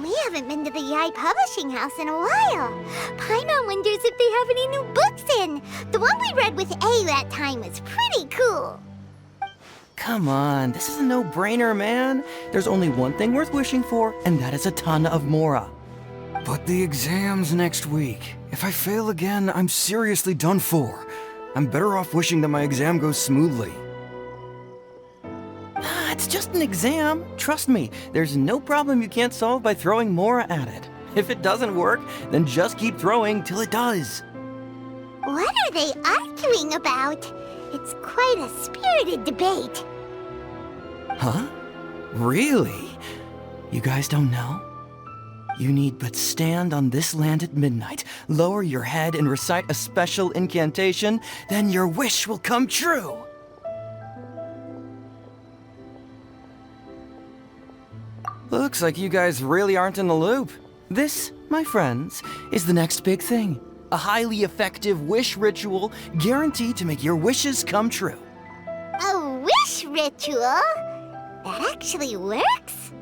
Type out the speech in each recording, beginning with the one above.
We haven't been to the Yai Publishing House in a while. Paimon wonders if they have any new books in. The one we read with A that time was pretty cool. Come on, this is a no-brainer, man. There's only one thing worth wishing for, and that is a ton of mora. But the exam's next week. If I fail again, I'm seriously done for. I'm better off wishing that my exam goes smoothly. It's just an exam. Trust me, there's no problem you can't solve by throwing mora at it. If it doesn't work, then just keep throwing till it does. What are they arguing about? It's quite a spirited debate. Huh? Really? You guys don't know? You need but stand on this land at midnight, lower your head and recite a special incantation, then your wish will come true. Looks like you guys really aren't in the loop. This, my friends, is the next big thing. A highly effective wish ritual guaranteed to make your wishes come true. A wish ritual? That actually works?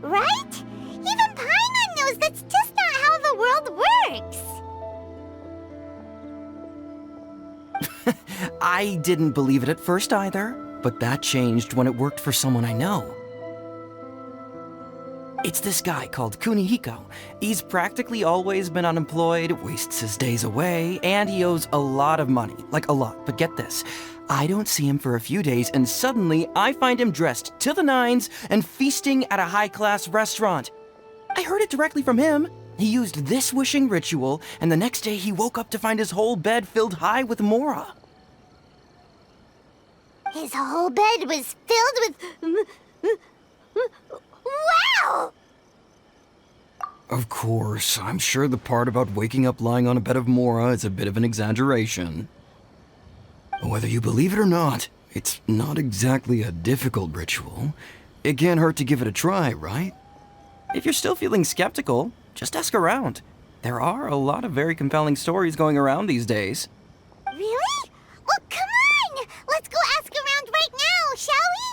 Right? Even Paimon knows that's just not how the world works. I didn't believe it at first either, but that changed when it worked for someone I know. It's this guy called Kunihiko. He's practically always been unemployed, wastes his days away, and he owes a lot of money. Like a lot, but get this. I don't see him for a few days, and suddenly I find him dressed to the nines and feasting at a high-class restaurant. I heard it directly from him. He used this wishing ritual, and the next day he woke up to find his whole bed filled high with mora. His whole bed was filled with... Wow! Of course, I'm sure the part about waking up lying on a bed of mora is a bit of an exaggeration. Whether you believe it or not, it's not exactly a difficult ritual. It can't hurt to give it a try, right? If you're still feeling skeptical, just ask around. There are a lot of very compelling stories going around these days. Really? Well, come on! Let's go ask around right now, shall we?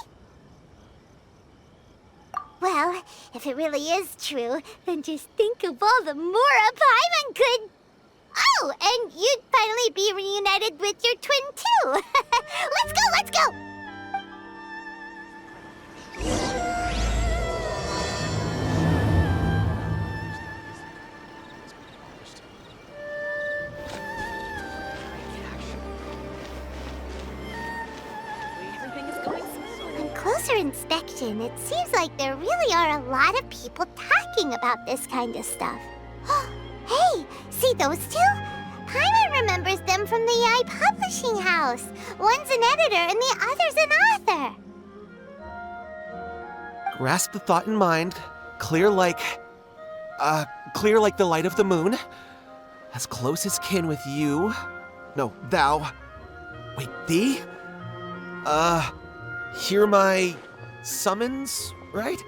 Well, if it really is true, then just think of all the mora Paimon could... Oh, and you'd finally be reunited with your twin, too! Let's go, let's go! On closer inspection, it seems like there really are a lot of people talking about this kind of stuff. Hey, see those two? Paimon remembers them from the Yai Publishing House. One's an editor and the other's an author. Grasp the thought in mind, clear like the light of the moon. As close as kin with you. No, thou. Wait, thee? Hear my summons, right?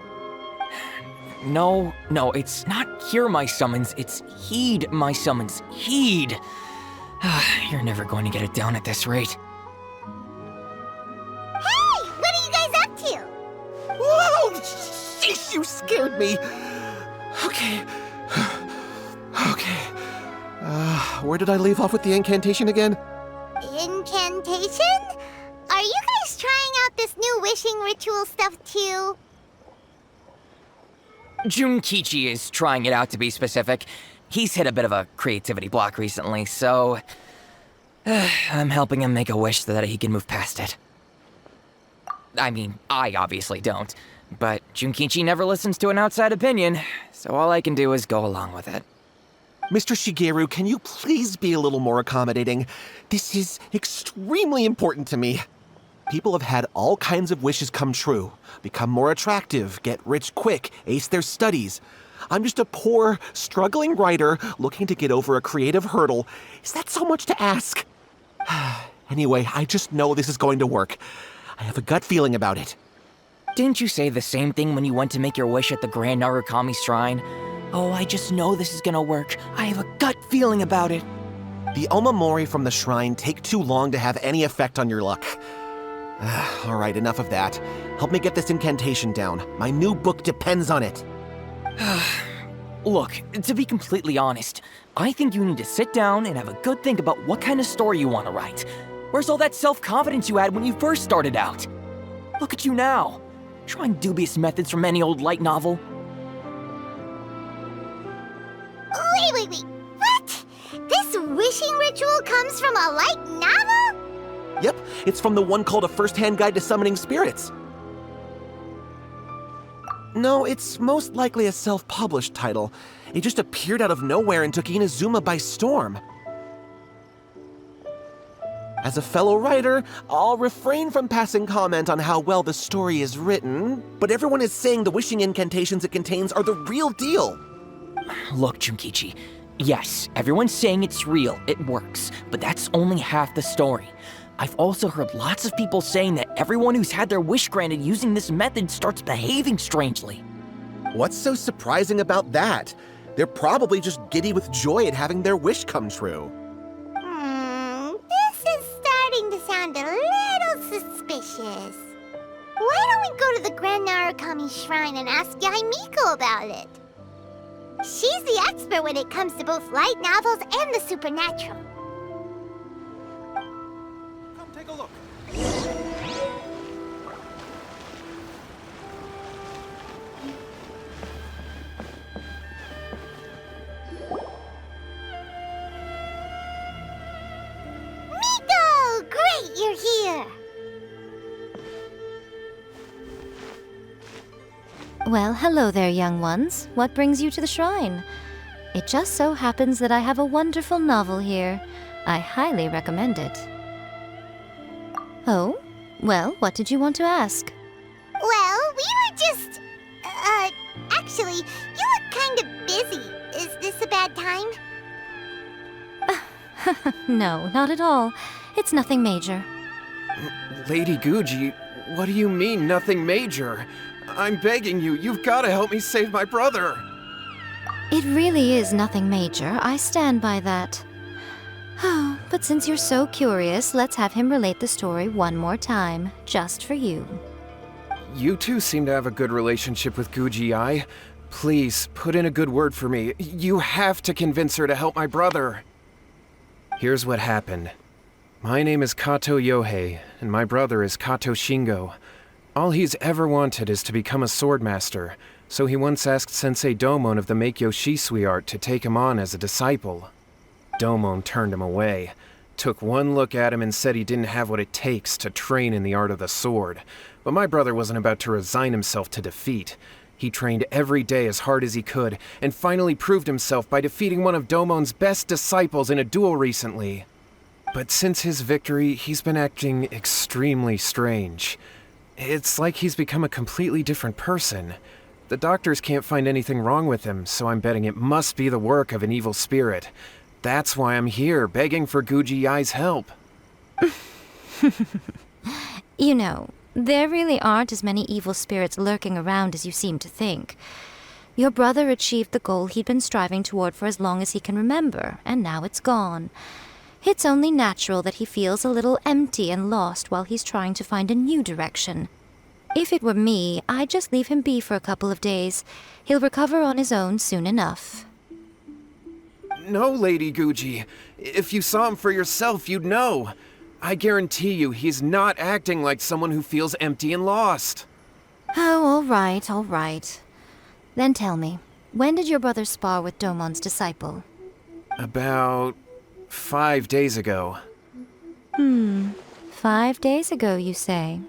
No, it's not hear my summons, it's heed my summons. Heed! You're never going to get it down at this rate. Hey, what are you guys up to? Whoa! Sheesh, you scared me! Okay. Where did I leave off with the incantation again? Incantation? Are you guys trying out this new wishing ritual stuff too? Junkichi is trying it out, to be specific. He's hit a bit of a creativity block recently, so... I'm helping him make a wish so that he can move past it. I mean, I obviously don't, but Junkichi never listens to an outside opinion, so all I can do is go along with it. Mr. Shigeru, can you please be a little more accommodating? This is extremely important to me. People have had all kinds of wishes come true. Become more attractive, get rich quick, ace their studies. I'm just a poor, struggling writer looking to get over a creative hurdle. Is that so much to ask? Anyway, I just know this is going to work. I have a gut feeling about it. Didn't you say the same thing when you went to make your wish at the Grand Narukami Shrine? Oh, I just know this is gonna work. I have a gut feeling about it. The omamori from the shrine take too long to have any effect on your luck. Alright, enough of that. Help me get this incantation down. My new book depends on it. Look, to be completely honest, I think you need to sit down and have a good think about what kind of story you want to write. Where's all that self-confidence you had when you first started out? Look at you now, trying dubious methods from any old light novel. Wait. What? This wishing ritual comes from a light novel? Yep, it's from the one called A First-Hand Guide to Summoning Spirits. No, it's most likely a self-published title. It just appeared out of nowhere and took Inazuma by storm. As a fellow writer, I'll refrain from passing comment on how well the story is written, but everyone is saying the wishing incantations it contains are the real deal. Look, Junkichi, yes, everyone's saying it's real, it works, but that's only half the story. I've also heard lots of people saying that everyone who's had their wish granted using this method starts behaving strangely. What's so surprising about that? They're probably just giddy with joy at having their wish come true. This is starting to sound a little suspicious. Why don't we go to the Grand Narukami Shrine and ask Yaimiko about it? She's the expert when it comes to both light novels and the supernatural. Come take a look. Miko! Great, you're here! Well, hello there, young ones. What brings you to the shrine? It just so happens that I have a wonderful novel here. I highly recommend it. Oh? Well, what did you want to ask? Well, we were just... actually, you look kind of busy. Is this a bad time? No, not at all. It's nothing major. Lady Guji, what do you mean, nothing major? I'm begging you, you've got to help me save my brother. It really is nothing major. I stand by that. Oh, but since you're so curious, let's have him relate the story one more time, just for you. You two seem to have a good relationship with Guji-ai. Please, put in a good word for me. You have to convince her to help my brother. Here's what happened. My name is Kato Yohei, and my brother is Kato Shingo. All he's ever wanted is to become a swordmaster, so he once asked Sensei Domon of the Meikyo Shisui art to take him on as a disciple. Domon turned him away, took one look at him and said he didn't have what it takes to train in the art of the sword. But my brother wasn't about to resign himself to defeat. He trained every day as hard as he could, and finally proved himself by defeating one of Domon's best disciples in a duel recently. But since his victory, he's been acting extremely strange. It's like he's become a completely different person. The doctors can't find anything wrong with him, so I'm betting it must be the work of an evil spirit. That's why I'm here, begging for Guji-ai's help. You know, there really aren't as many evil spirits lurking around as you seem to think. Your brother achieved the goal he'd been striving toward for as long as he can remember, and now it's gone. It's only natural that he feels a little empty and lost while he's trying to find a new direction. If it were me, I'd just leave him be for a couple of days. He'll recover on his own soon enough. No, Lady Guji. If you saw him for yourself, you'd know. I guarantee you he's not acting like someone who feels empty and lost. Oh, all right. Then tell me, when did your brother spar with Domon's disciple? About 5 days ago. 5 days ago, you say?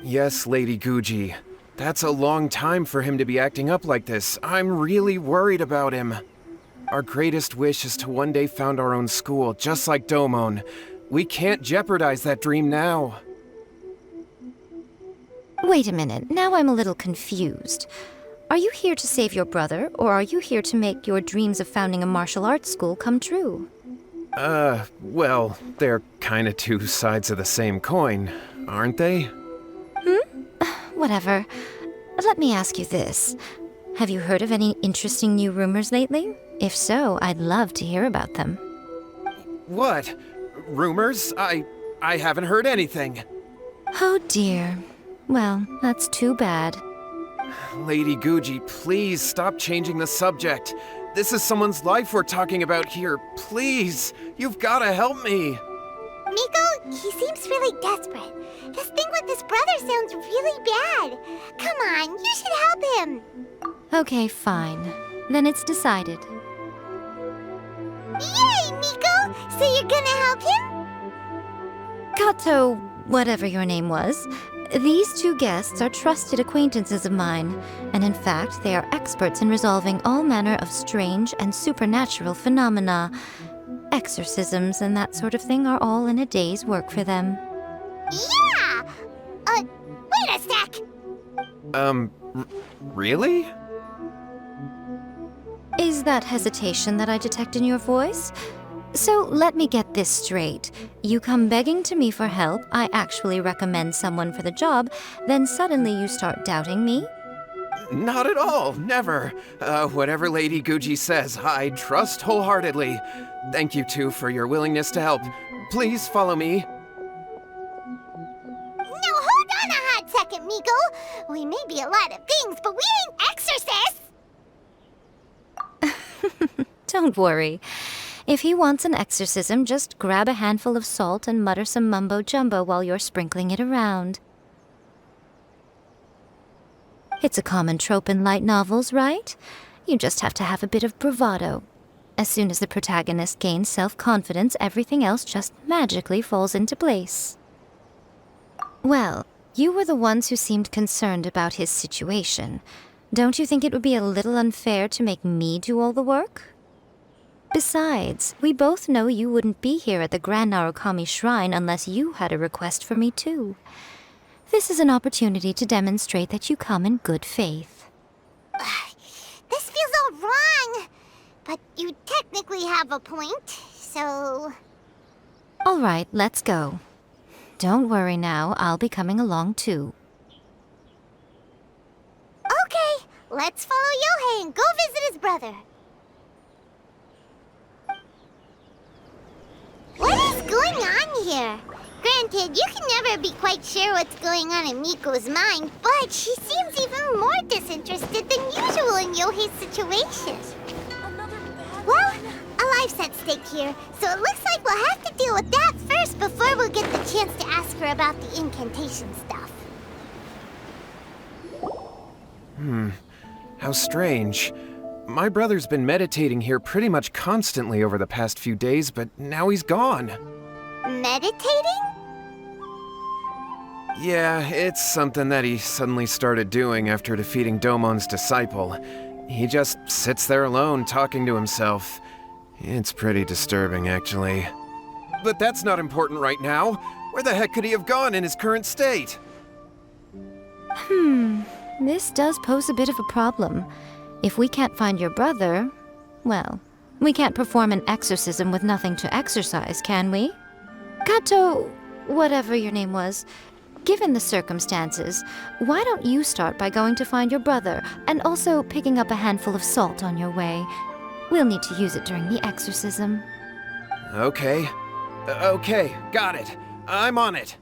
Yes, Lady Guji. That's a long time for him to be acting up like this. I'm really worried about him. Our greatest wish is to one day found our own school, just like Domon. We can't jeopardize that dream now. Wait a minute, now I'm a little confused. Are you here to save your brother, or are you here to make your dreams of founding a martial arts school come true? Well, they're kinda two sides of the same coin, aren't they? Whatever. Let me ask you this. Have you heard of any interesting new rumors lately? If so, I'd love to hear about them. What? Rumors? I haven't heard anything. Oh dear. Well, that's too bad. Lady Guji, please stop changing the subject. This is someone's life we're talking about here. Please, you've gotta help me. Miko, he seems really desperate. This thing with his brother sounds really bad. Come on, you should help him. Okay, fine. Then it's decided. Yay, Miko! So you're gonna help him? Kato, whatever your name was, these two guests are trusted acquaintances of mine, and in fact, they are experts in resolving all manner of strange and supernatural phenomena. Exorcisms and that sort of thing are all in a day's work for them. Yeah! Wait a sec! Really? Is that hesitation that I detect in your voice? So let me get this straight. You come begging to me for help, I actually recommend someone for the job, then suddenly you start doubting me? Not at all, never. Whatever Lady Guji says, I trust wholeheartedly. Thank you two for your willingness to help. Please follow me. No, hold on a hot second, Miko. We may be a lot of things, but we ain't exorcists! Don't worry. If he wants an exorcism, just grab a handful of salt and mutter some mumbo-jumbo while you're sprinkling it around. It's a common trope in light novels, right? You just have to have a bit of bravado. As soon as the protagonist gains self-confidence, everything else just magically falls into place. Well, you were the ones who seemed concerned about his situation. Don't you think it would be a little unfair to make me do all the work? Besides, we both know you wouldn't be here at the Grand Narukami Shrine unless you had a request for me too. This is an opportunity to demonstrate that you come in good faith. This feels all wrong. But you technically have a point, so... All right, let's go. Don't worry now, I'll be coming along too. Okay, let's follow Yohei and go visit his brother. What is going on here? Granted, you can never be quite sure what's going on in Miko's mind, but she seems even more disinterested than usual in Yohei's situation. Well, a life's at stake here, so it looks like we'll have to deal with that first before we'll get the chance to ask her about the incantation stuff. How strange. My brother's been meditating here pretty much constantly over the past few days, but now he's gone. Meditating? Yeah, it's something that he suddenly started doing after defeating Domon's disciple. He just sits there alone, talking to himself. It's pretty disturbing, actually. But that's not important right now. Where the heck could he have gone in his current state? This does pose a bit of a problem. If we can't find your brother, well, we can't perform an exorcism with nothing to exorcise, can we? Kato, whatever your name was, given the circumstances, why don't you start by going to find your brother and also picking up a handful of salt on your way? We'll need to use it during the exorcism. Okay. Okay, got it. I'm on it.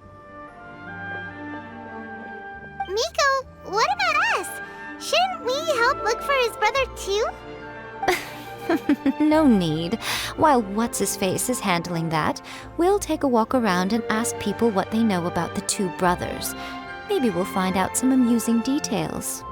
Miko, what about us? Shouldn't we help look for his brother too? No need. While What's-His-Face is handling that, we'll take a walk around and ask people what they know about the two brothers. Maybe we'll find out some amusing details.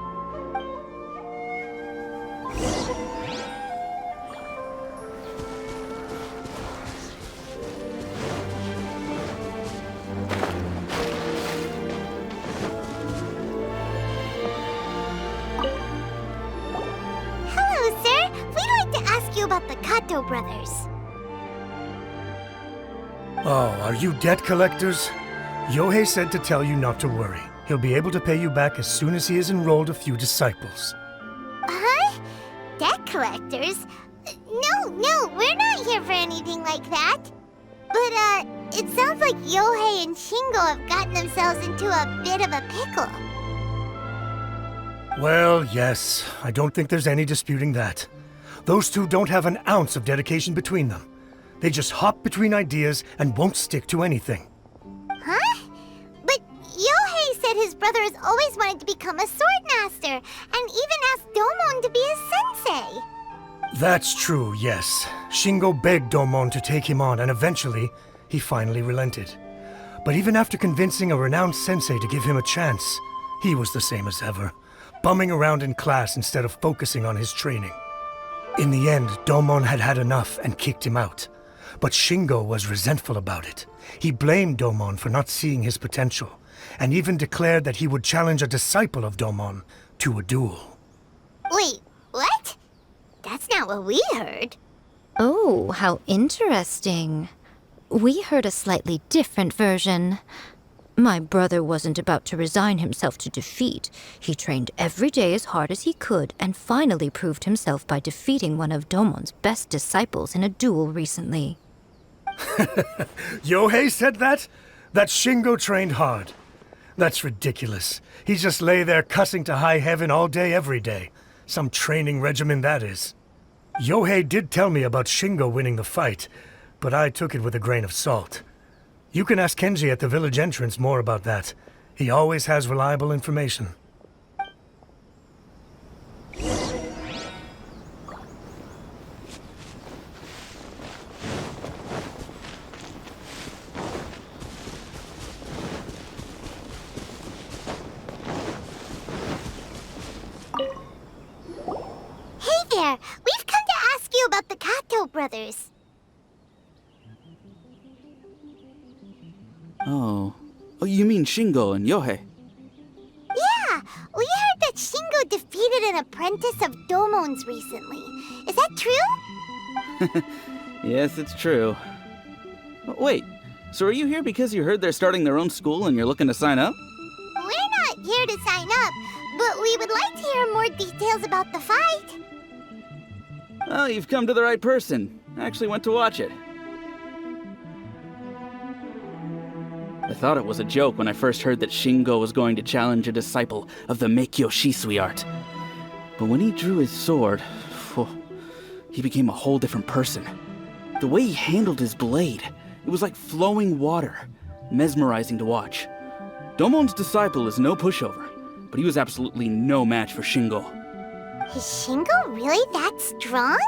Hello, sir. We'd like to ask you about the Kato brothers. Oh, are you debt collectors? Yohei said to tell you not to worry. He'll be able to pay you back as soon as he has enrolled a few disciples. Huh? Debt collectors? No, we're not here for anything like that. But, it sounds like Yohei and Shingo have gotten themselves into a bit of a pickle. Well, yes, I don't think there's any disputing that. Those two don't have an ounce of dedication between them. They just hop between ideas and won't stick to anything. said his brother has always wanted to become a sword master, and even asked Domon to be his sensei. That's true, yes. Shingo begged Domon to take him on, and eventually, he finally relented. But even after convincing a renowned sensei to give him a chance, he was the same as ever, bumming around in class instead of focusing on his training. In the end, Domon had had enough and kicked him out. But Shingo was resentful about it. He blamed Domon for not seeing his potential, and even declared that he would challenge a disciple of Domon to a duel. Wait, what? That's not what we heard. Oh, how interesting. We heard a slightly different version. My brother wasn't about to resign himself to defeat. He trained every day as hard as he could and finally proved himself by defeating one of Domon's best disciples in a duel recently. Yohei said that? That Shingo trained hard. That's ridiculous. He just lay there cussing to high heaven all day every day. Some training regimen that is. Yohei did tell me about Shingo winning the fight, but I took it with a grain of salt. You can ask Kenji at the village entrance more about that. He always has reliable information. Hey there, we've come to ask you about the Kato brothers. Oh, you mean Shingo and Yohei? Yeah, we heard that Shingo defeated an apprentice of Domon's recently. Is that true? Yes, it's true. Wait, so are you here because you heard they're starting their own school and you're looking to sign up? We're not here to sign up, but we would like to hear more details about the fight. Well, you've come to the right person. I actually went to watch it. I thought it was a joke when I first heard that Shingo was going to challenge a disciple of the Meikyo Shisui art. But when he drew his sword, he became a whole different person. The way he handled his blade, it was like flowing water, mesmerizing to watch. Domon's disciple is no pushover, but he was absolutely no match for Shingo. Is Shingo really that strong?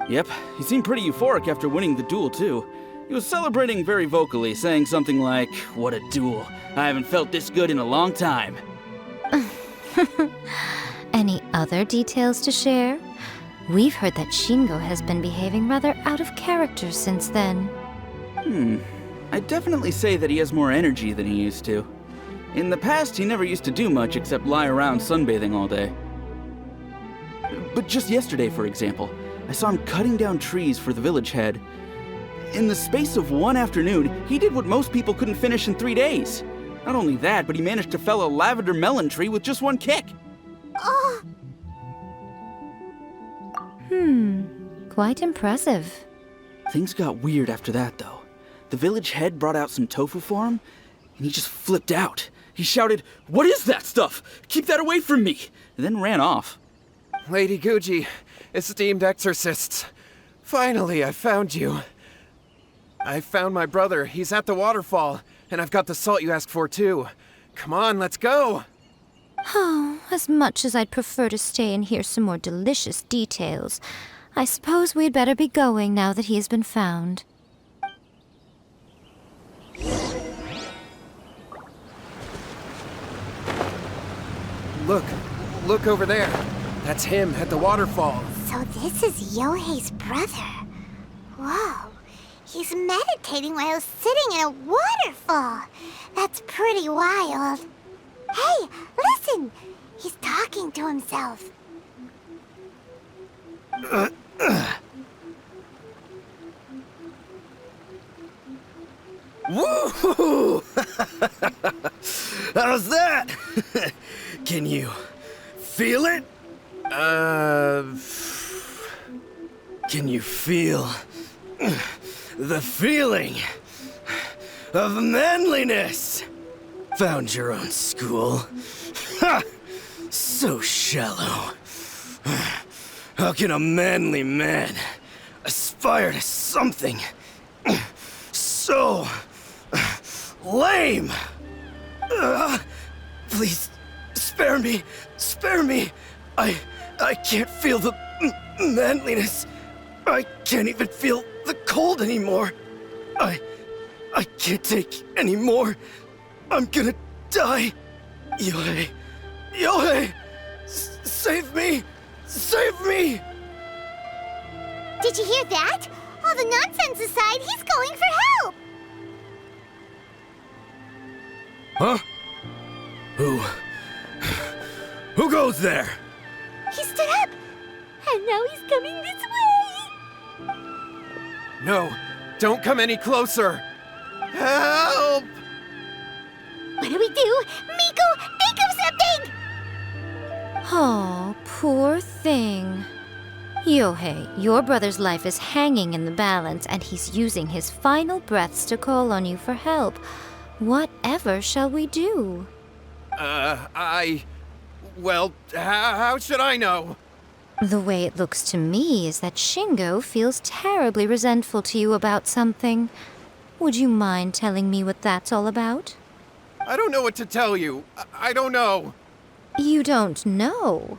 Yep, he seemed pretty euphoric after winning the duel too. He was celebrating very vocally, saying something like, "What a duel. I haven't felt this good in a long time." Any other details to share? We've heard that Shingo has been behaving rather out of character since then. I'd definitely say that he has more energy than he used to. In the past, he never used to do much except lie around sunbathing all day. But just yesterday, for example, I saw him cutting down trees for the village head. In the space of one afternoon, he did what most people couldn't finish in 3 days. Not only that, but he managed to fell a lavender melon tree with just one kick. Oh, Quite impressive. Things got weird after that, though. The village head brought out some tofu for him, and he just flipped out. He shouted, "What is that stuff? Keep that away from me!" and then ran off. Lady Guji, esteemed exorcists. Finally, I found you. I found my brother. He's at the waterfall, and I've got the salt you asked for, too. Come on, let's go! Oh, as much as I'd prefer to stay and hear some more delicious details, I suppose we'd better be going now that he has been found. Look over there. That's him at the waterfall. so this is Yohei's brother. Whoa. He's meditating while sitting in a waterfall. That's pretty wild. Hey, listen! He's talking to himself. Woo! How's that? Can you feel it? Can you feel the feeling of manliness? Found your own school. Ha! So shallow. How can a manly man aspire to something so lame? Please, spare me! Spare me! I can't feel the manliness. I can't even feel the cold anymore. I can't take any more. I'm gonna die. Yohei! Yohei! Save me! Save me! Did you hear that? All the nonsense aside, he's calling for help! Huh? Who goes there? He stood up! And now he's coming this way! No, don't come any closer! Help! What do we do? Miko, think of something! Oh, poor thing. Yohei, your brother's life is hanging in the balance, and he's using his final breaths to call on you for help. Whatever shall we do? Well, how should I know? The way it looks to me is that Shingo feels terribly resentful to you about something. Would you mind telling me what that's all about? I don't know what to tell you. I don't know. You don't know?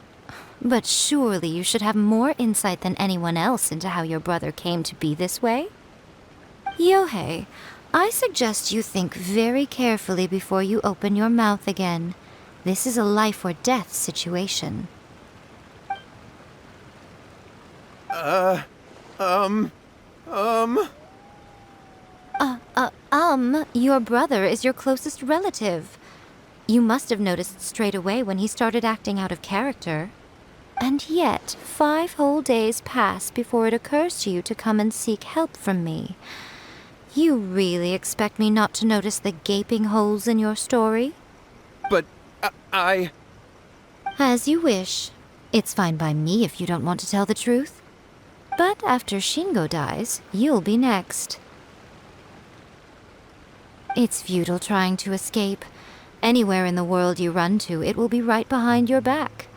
But surely you should have more insight than anyone else into how your brother came to be this way? Yohei, I suggest you think very carefully before you open your mouth again. This is a life or death situation. Your brother is your closest relative. You must have noticed straight away when he started acting out of character. And yet, 5 whole days pass before it occurs to you to come and seek help from me. You really expect me not to notice the gaping holes in your story? But I... As you wish. It's fine by me if you don't want to tell the truth. But after Shingo dies, you'll be next. It's futile trying to escape. Anywhere in the world you run to, it will be right behind your back.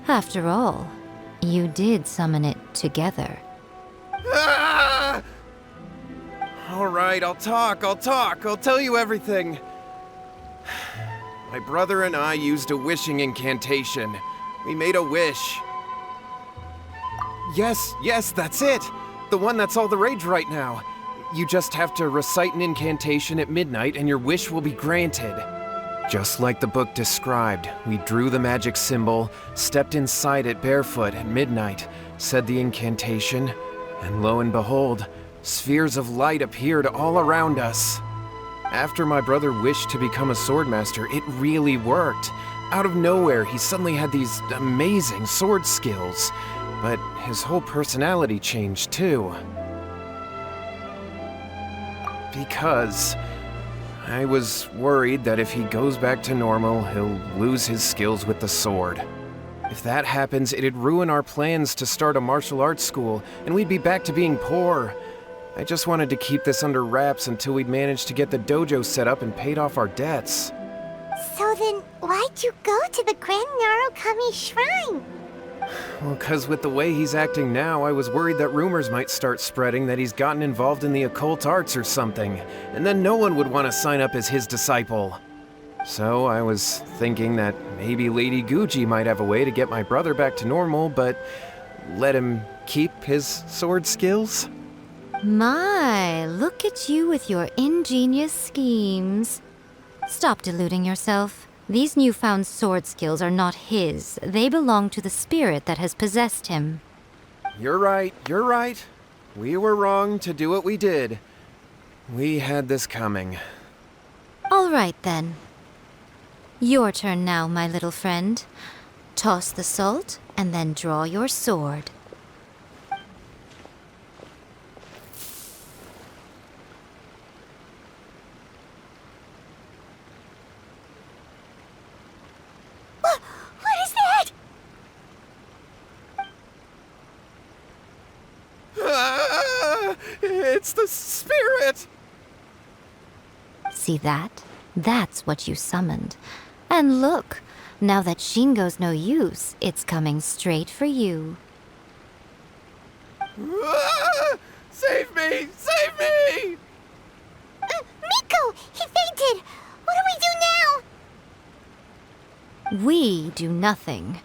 After all, you did summon it together. Ah! All right, I'll talk. I'll tell you everything. My brother and I used a wishing incantation. We made a wish. Yes, that's it. The one that's all the rage right now. You just have to recite an incantation at midnight and your wish will be granted. Just like the book described, we drew the magic symbol, stepped inside it barefoot at midnight, said the incantation, and lo and behold, spheres of light appeared all around us. After my brother wished to become a swordmaster, it really worked. Out of nowhere, he suddenly had these amazing sword skills, but his whole personality changed too. Because I was worried that if he goes back to normal, he'll lose his skills with the sword. If that happens, it'd ruin our plans to start a martial arts school, and we'd be back to being poor. I just wanted to keep this under wraps until we'd managed to get the dojo set up and paid off our debts. So then, why'd you go to the Grand Narukami Shrine? Well, 'cause with the way he's acting now, I was worried that rumors might start spreading that he's gotten involved in the occult arts or something, and then no one would want to sign up as his disciple. So I was thinking that maybe Lady Guji might have a way to get my brother back to normal, but let him keep his sword skills? My, look at you with your ingenious schemes. Stop deluding yourself. These newfound sword skills are not his. They belong to the spirit that has possessed him. You're right. We were wrong to do what we did. We had this coming. All right, then. Your turn now, my little friend. Toss the salt, and then draw your sword. What is that? It's the spirit! See that? That's what you summoned. And look, now that Shingo's no use, it's coming straight for you. Save me! Save me! Miko! He fainted! What do we do now? We do nothing.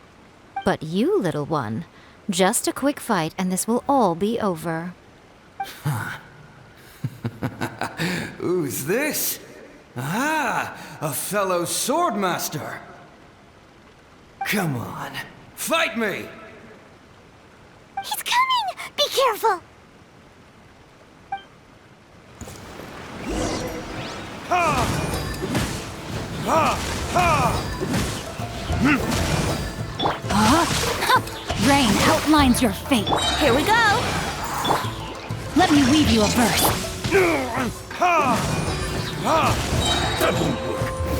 But you, little one, just a quick fight and this will all be over. Who's this? Ah, a fellow swordmaster. Come on, fight me! He's coming! Be careful! Rain outlines your fate. Here we go! Let me weave you a verse.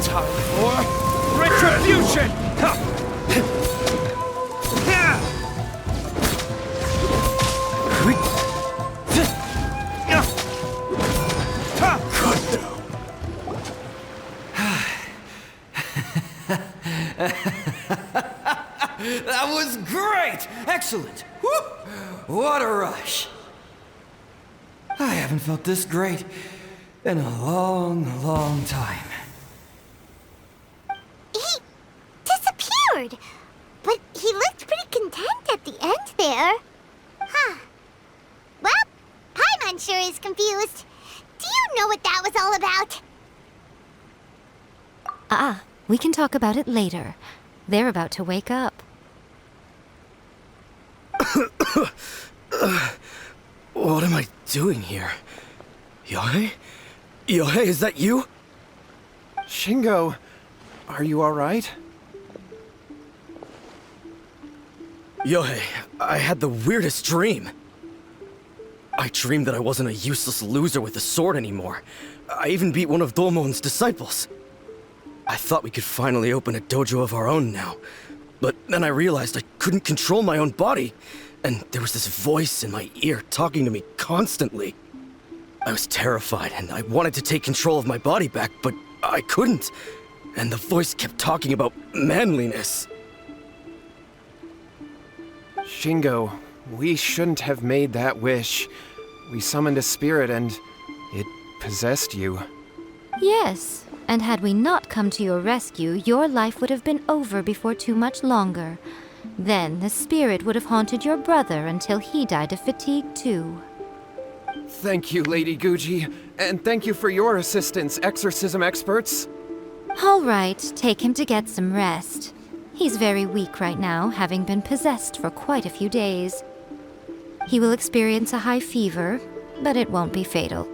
Time for retribution! That was great! Excellent! Woo! What a rush! I haven't felt this great in a long, long time. He disappeared! But he looked pretty content at the end there. Huh. Well, Paimon sure is confused. Do you know what that was all about? We can talk about it later. They're about to wake up. What am I doing here? Yohei? Yohei, is that you? Shingo, are you alright? Yohei, I had the weirdest dream. I dreamed that I wasn't a useless loser with a sword anymore. I even beat one of Domon's disciples. I thought we could finally open a dojo of our own now. But then I realized I couldn't control my own body. And there was this voice in my ear talking to me constantly. I was terrified and I wanted to take control of my body back, but I couldn't. And the voice kept talking about manliness. Shingo, we shouldn't have made that wish. We summoned a spirit and it possessed you. Yes, and had we not come to your rescue, your life would have been over before too much longer. Then the spirit would have haunted your brother until he died of fatigue too. Thank you, Lady Guji, and thank you for your assistance, exorcism experts. All right, take him to get some rest. He's very weak right now, having been possessed for quite a few days. He will experience a high fever, but it won't be fatal.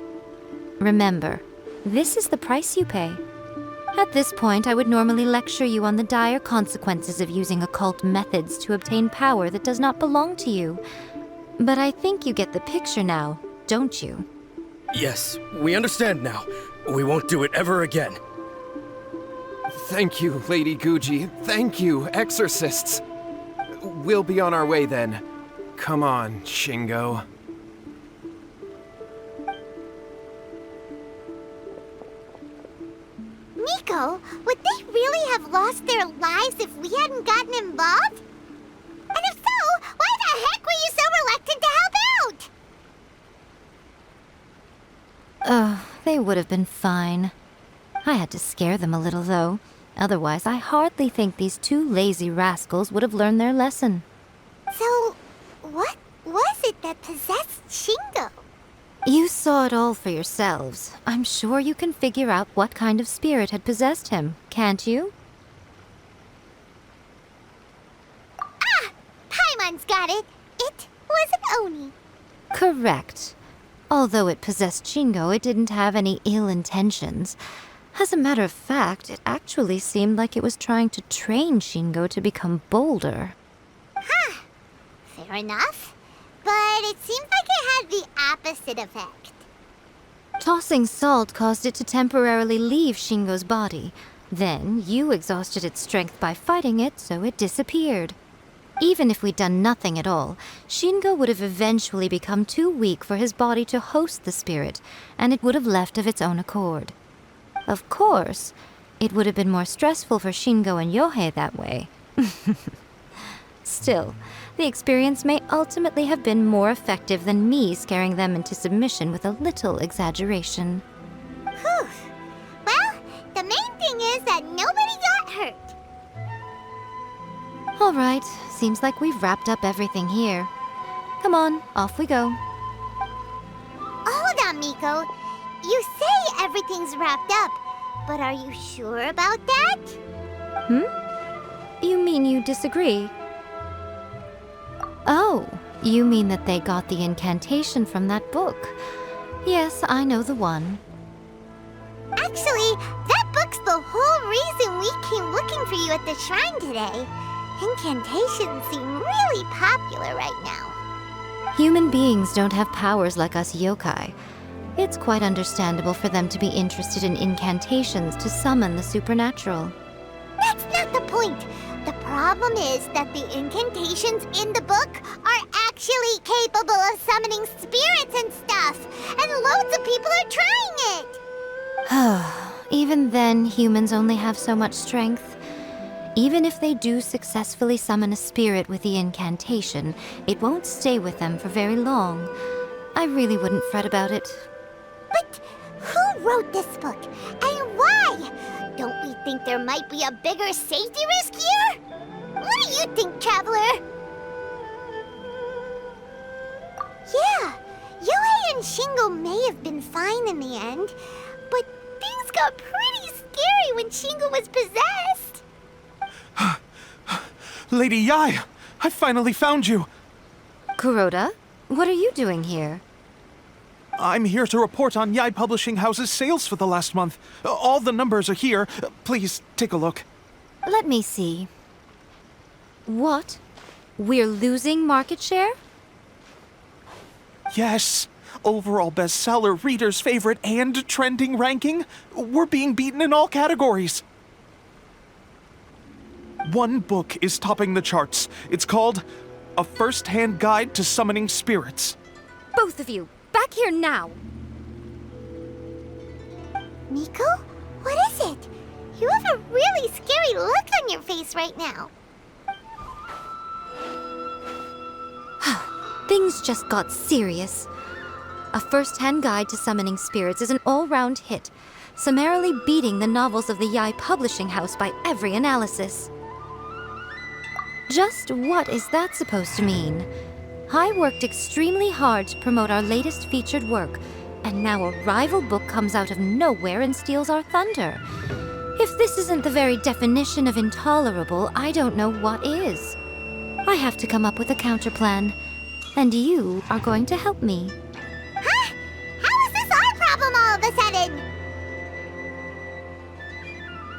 Remember, this is the price you pay. At this point, I would normally lecture you on the dire consequences of using occult methods to obtain power that does not belong to you. But I think you get the picture now, don't you? Yes, we understand now. We won't do it ever again. Thank you, Lady Guji. Thank you, exorcists. We'll be on our way then. Come on, Shingo. Miko, would they really have lost their lives if we hadn't gotten involved? And if so, why the heck were you so reluctant to help out? They would have been fine. I had to scare them a little, though. Otherwise, I hardly think these two lazy rascals would have learned their lesson. So, what was it that possessed Shingo? You saw it all for yourselves. I'm sure you can figure out what kind of spirit had possessed him, can't you? Paimon's got it. It was an Oni. Correct. Although it possessed Shingo, it didn't have any ill intentions. As a matter of fact, it actually seemed like it was trying to train Shingo to become bolder. Fair enough. But it seemed like it had the opposite effect. Tossing salt caused it to temporarily leave Shingo's body. Then, you exhausted its strength by fighting it, so it disappeared. Even if we'd done nothing at all, Shingo would have eventually become too weak for his body to host the spirit, and it would have left of its own accord. Of course, it would have been more stressful for Shingo and Yohei that way. Still, the experience may ultimately have been more effective than me scaring them into submission with a little exaggeration. Whew. Well, the main thing is that nobody got hurt. All right, seems like we've wrapped up everything here. Come on, off we go. Hold on, Miko. You say everything's wrapped up, but are you sure about that? You mean you disagree? Oh, you mean that they got the incantation from that book. Yes, I know the one. Actually, that book's the whole reason we came looking for you at the shrine today. Incantations seem really popular right now. Human beings don't have powers like us yokai. It's quite understandable for them to be interested in incantations to summon the supernatural. That's not the point. The problem is that the incantations in the book are actually capable of summoning spirits and stuff, and loads of people are trying it. Even then, humans only have so much strength. Even if they do successfully summon a spirit with the incantation, it won't stay with them for very long. I really wouldn't fret about it. But who wrote this book, and why? Don't we think there might be a bigger safety risk here? What do you think, Traveler? Yeah, Yohei and Shingo may have been fine in the end, but things got pretty scary when Shingo was possessed. Lady Yai, I finally found you. Kuroda, what are you doing here? I'm here to report on Yai Publishing House's sales for the last month. All the numbers are here. Please, take a look. Let me see. What? We're losing market share? Yes. Overall bestseller, readers' favorite, and trending ranking. We're being beaten in all categories. One book is topping the charts. It's called A First-Hand Guide to Summoning Spirits. Both of you, back here now! Miko, what is it? You have a really scary look on your face right now. Things just got serious. A First-Hand Guide to Summoning Spirits is an all-round hit, summarily beating the novels of the Yai Publishing House by every analysis. Just what is that supposed to mean? I worked extremely hard to promote our latest featured work, and now a rival book comes out of nowhere and steals our thunder. If this isn't the very definition of intolerable, I don't know what is. I have to come up with a counterplan, and you are going to help me. Huh? How is this our problem all of a sudden?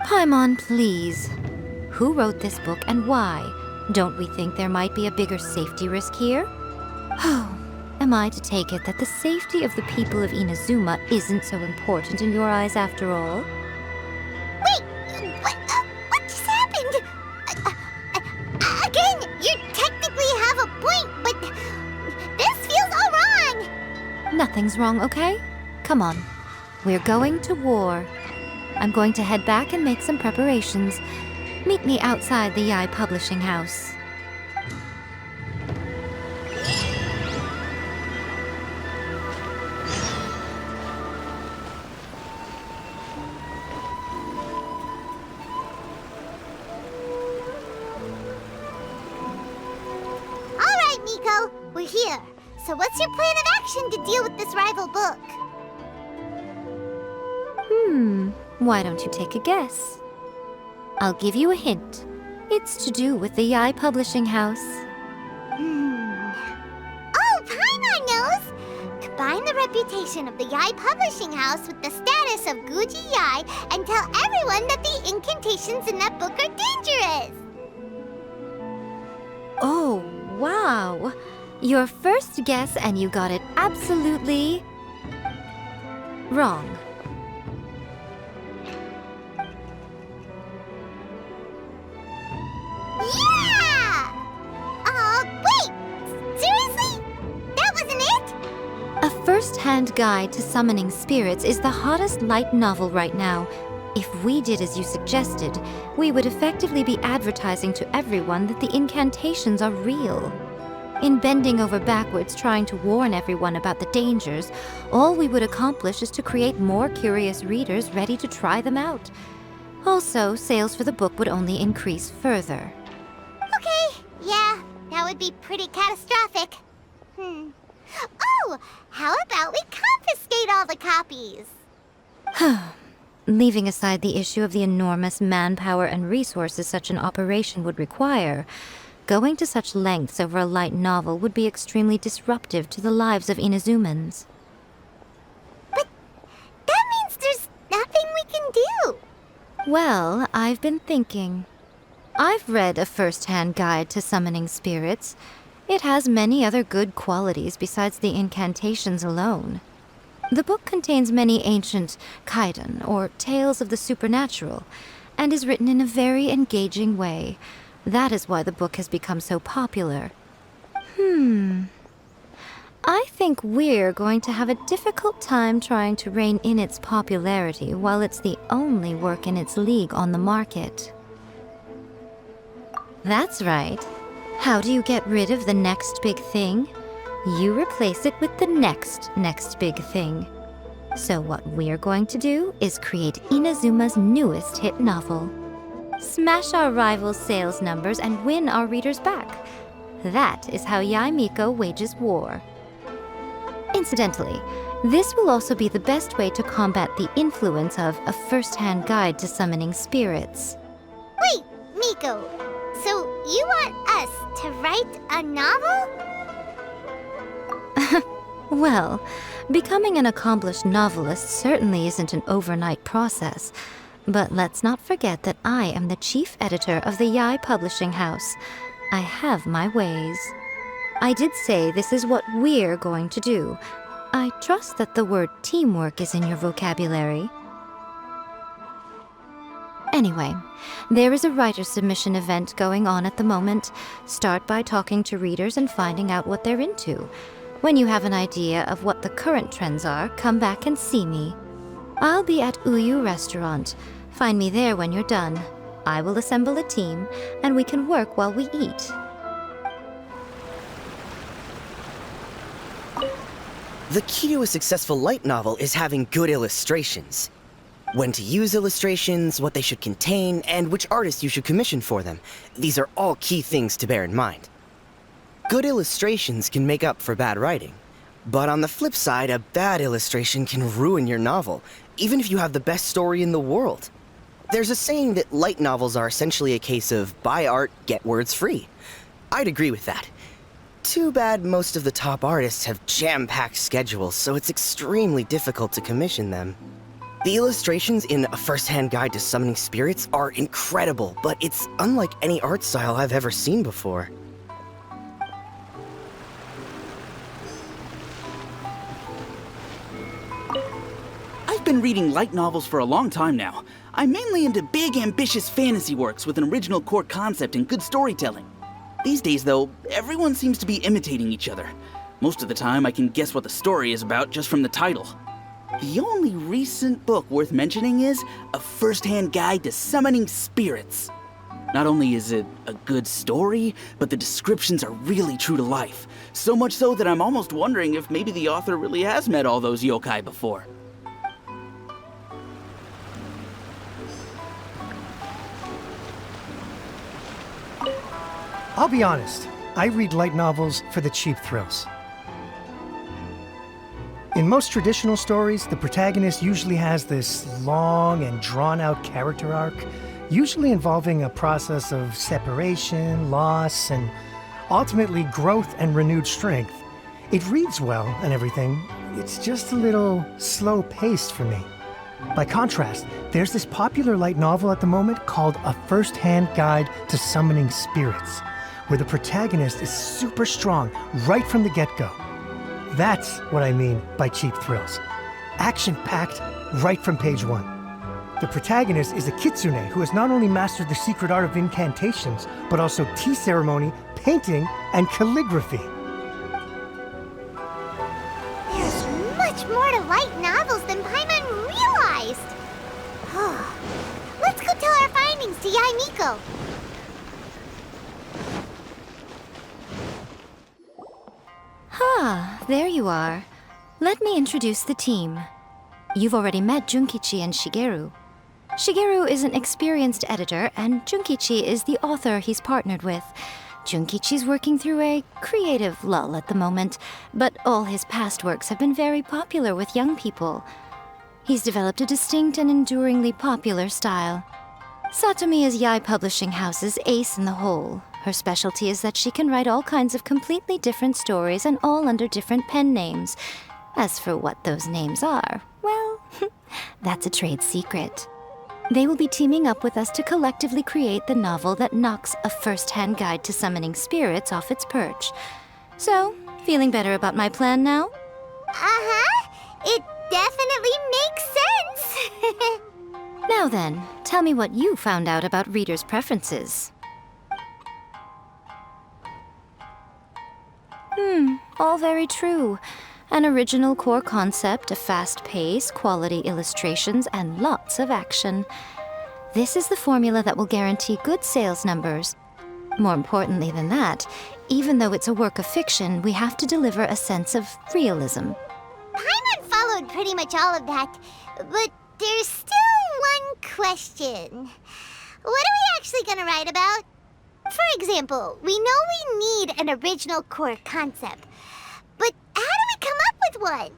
Paimon, please. Who wrote this book and why? Don't we think there might be a bigger safety risk here? Oh, am I to take it that the safety of the people of Inazuma isn't so important in your eyes after all? Wait, what just happened? Again, you technically have a point, but this feels all wrong. Nothing's wrong, okay? Come on. We're going to war. I'm going to head back and make some preparations. Meet me outside the Yai Publishing House. All right, Miko, we're here. So what's your plan of action to deal with this rival book? Why don't you take a guess? I'll give you a hint. It's to do with the Yai Publishing House. Oh, Paimon knows! Combine the reputation of the Yai Publishing House with the status of Guji Yai and tell everyone that the incantations in that book are dangerous! Oh, wow. Your first guess and you got it absolutely wrong. Yeah! Wait! Seriously? That wasn't it? A First-Hand Guide to Summoning Spirits is the hottest light novel right now. If we did as you suggested, we would effectively be advertising to everyone that the incantations are real. In bending over backwards trying to warn everyone about the dangers, all we would accomplish is to create more curious readers ready to try them out. Also, sales for the book would only increase further. Okay, that would be pretty catastrophic. Oh, how about we confiscate all the copies? Leaving aside the issue of the enormous manpower and resources such an operation would require, going to such lengths over a light novel would be extremely disruptive to the lives of Inazumans. But that means there's nothing we can do. Well, I've been thinking. I've read a first-hand guide to summoning spirits. It has many other good qualities besides the incantations alone. The book contains many ancient kaidan, or tales of the supernatural, and is written in a very engaging way. That is why the book has become so popular. I think we're going to have a difficult time trying to rein in its popularity while it's the only work in its league on the market. That's right. How do you get rid of the next big thing? You replace it with the next big thing. So what we're going to do is create Inazuma's newest hit novel. Smash our rival's sales numbers and win our readers back. That is how Yae Miko wages war. Incidentally, this will also be the best way to combat the influence of a first-hand guide to summoning spirits. Wait, Miko, so you want us to write a novel? Well, becoming an accomplished novelist certainly isn't an overnight process. But let's not forget that I am the chief editor of the Yae Publishing House. I have my ways. I did say this is what we're going to do. I trust that the word teamwork is in your vocabulary. Anyway, there is a writer submission event going on at the moment. Start by talking to readers and finding out what they're into. When you have an idea of what the current trends are, come back and see me. I'll be at Uyu Restaurant. Find me there when you're done. I will assemble a team, and we can work while we eat. The key to a successful light novel is having good illustrations. When to use illustrations, what they should contain, and which artist you should commission for them. These are all key things to bear in mind. Good illustrations can make up for bad writing. But on the flip side, a bad illustration can ruin your novel, even if you have the best story in the world. There's a saying that light novels are essentially a case of buy art, get words free. I'd agree with that. Too bad most of the top artists have jam-packed schedules, so it's extremely difficult to commission them. The illustrations in A First-Hand Guide to Summoning Spirits are incredible, but it's unlike any art style I've ever seen before. I've been reading light novels for a long time now. I'm mainly into big, ambitious fantasy works with an original core concept and good storytelling. These days, though, everyone seems to be imitating each other. Most of the time, I can guess what the story is about just from the title. The only recent book worth mentioning is A First-Hand Guide to Summoning Spirits. Not only is it a good story, but the descriptions are really true to life. So much so that I'm almost wondering if maybe the author really has met all those yokai before. I'll be honest, I read light novels for the cheap thrills. In most traditional stories, the protagonist usually has this long and drawn-out character arc, usually involving a process of separation, loss, and ultimately growth and renewed strength. It reads well and everything, it's just a little slow-paced for me. By contrast, there's this popular light novel at the moment called A First-Hand Guide to Summoning Spirits, where the protagonist is super strong right from the get-go. That's what I mean by cheap thrills. Action-packed right from page 1. The protagonist is a kitsune who has not only mastered the secret art of incantations, but also tea ceremony, painting, and calligraphy. There's much more to light novels than Paimon realized. Let's go tell our findings to Yae Miko. Ah, there you are. Let me introduce the team. You've already met Junkichi and Shigeru. Shigeru is an experienced editor, and Junkichi is the author he's partnered with. Junkichi's working through a creative lull at the moment, but all his past works have been very popular with young people. He's developed a distinct and enduringly popular style. Satomiya's Yai publishing house is ace in the hole. Her specialty is that she can write all kinds of completely different stories and all under different pen names. As for what those names are, well, that's a trade secret. They will be teaming up with us to collectively create the novel that knocks a first-hand guide to summoning spirits off its perch. So, feeling better about my plan now? Uh-huh. It definitely makes sense. Now then, tell me what you found out about readers' preferences. All very true. An original core concept, a fast pace, quality illustrations, and lots of action. This is the formula that will guarantee good sales numbers. More importantly than that, even though it's a work of fiction, we have to deliver a sense of realism. Paimon followed pretty much all of that, but there's still one question. What are we actually gonna write about? For example, we know we need an original core concept, but how do we come up with one?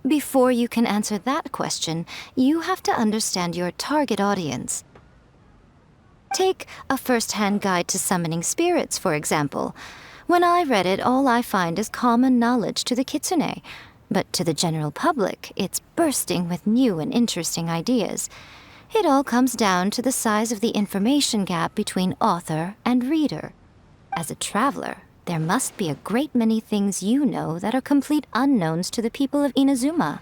Before you can answer that question, you have to understand your target audience. Take a first-hand guide to summoning spirits, for example. When I read it, all I find is common knowledge to the kitsune, but to the general public, it's bursting with new and interesting ideas. It all comes down to the size of the information gap between author and reader. As a traveler, there must be a great many things you know that are complete unknowns to the people of Inazuma.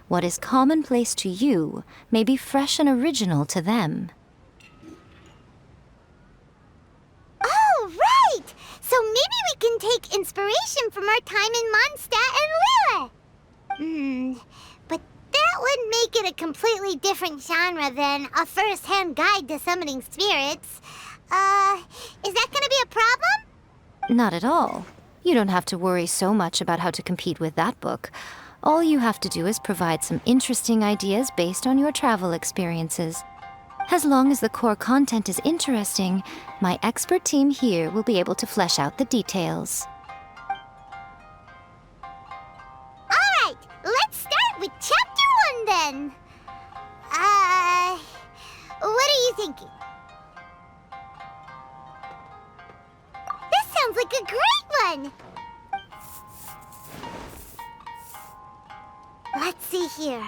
What is commonplace to you may be fresh and original to them. Oh, right! So maybe we can take inspiration from our time in Mondstadt and Lille. But that would make it a completely different genre than a first-hand guide to summoning spirits. Is that gonna be a problem? Not at all. You don't have to worry so much about how to compete with that book. All you have to do is provide some interesting ideas based on your travel experiences. As long as the core content is interesting, my expert team here will be able to flesh out the details. Alright, let's start with Chapter 1 then. What are you thinking? This sounds like a great one! Let's see here.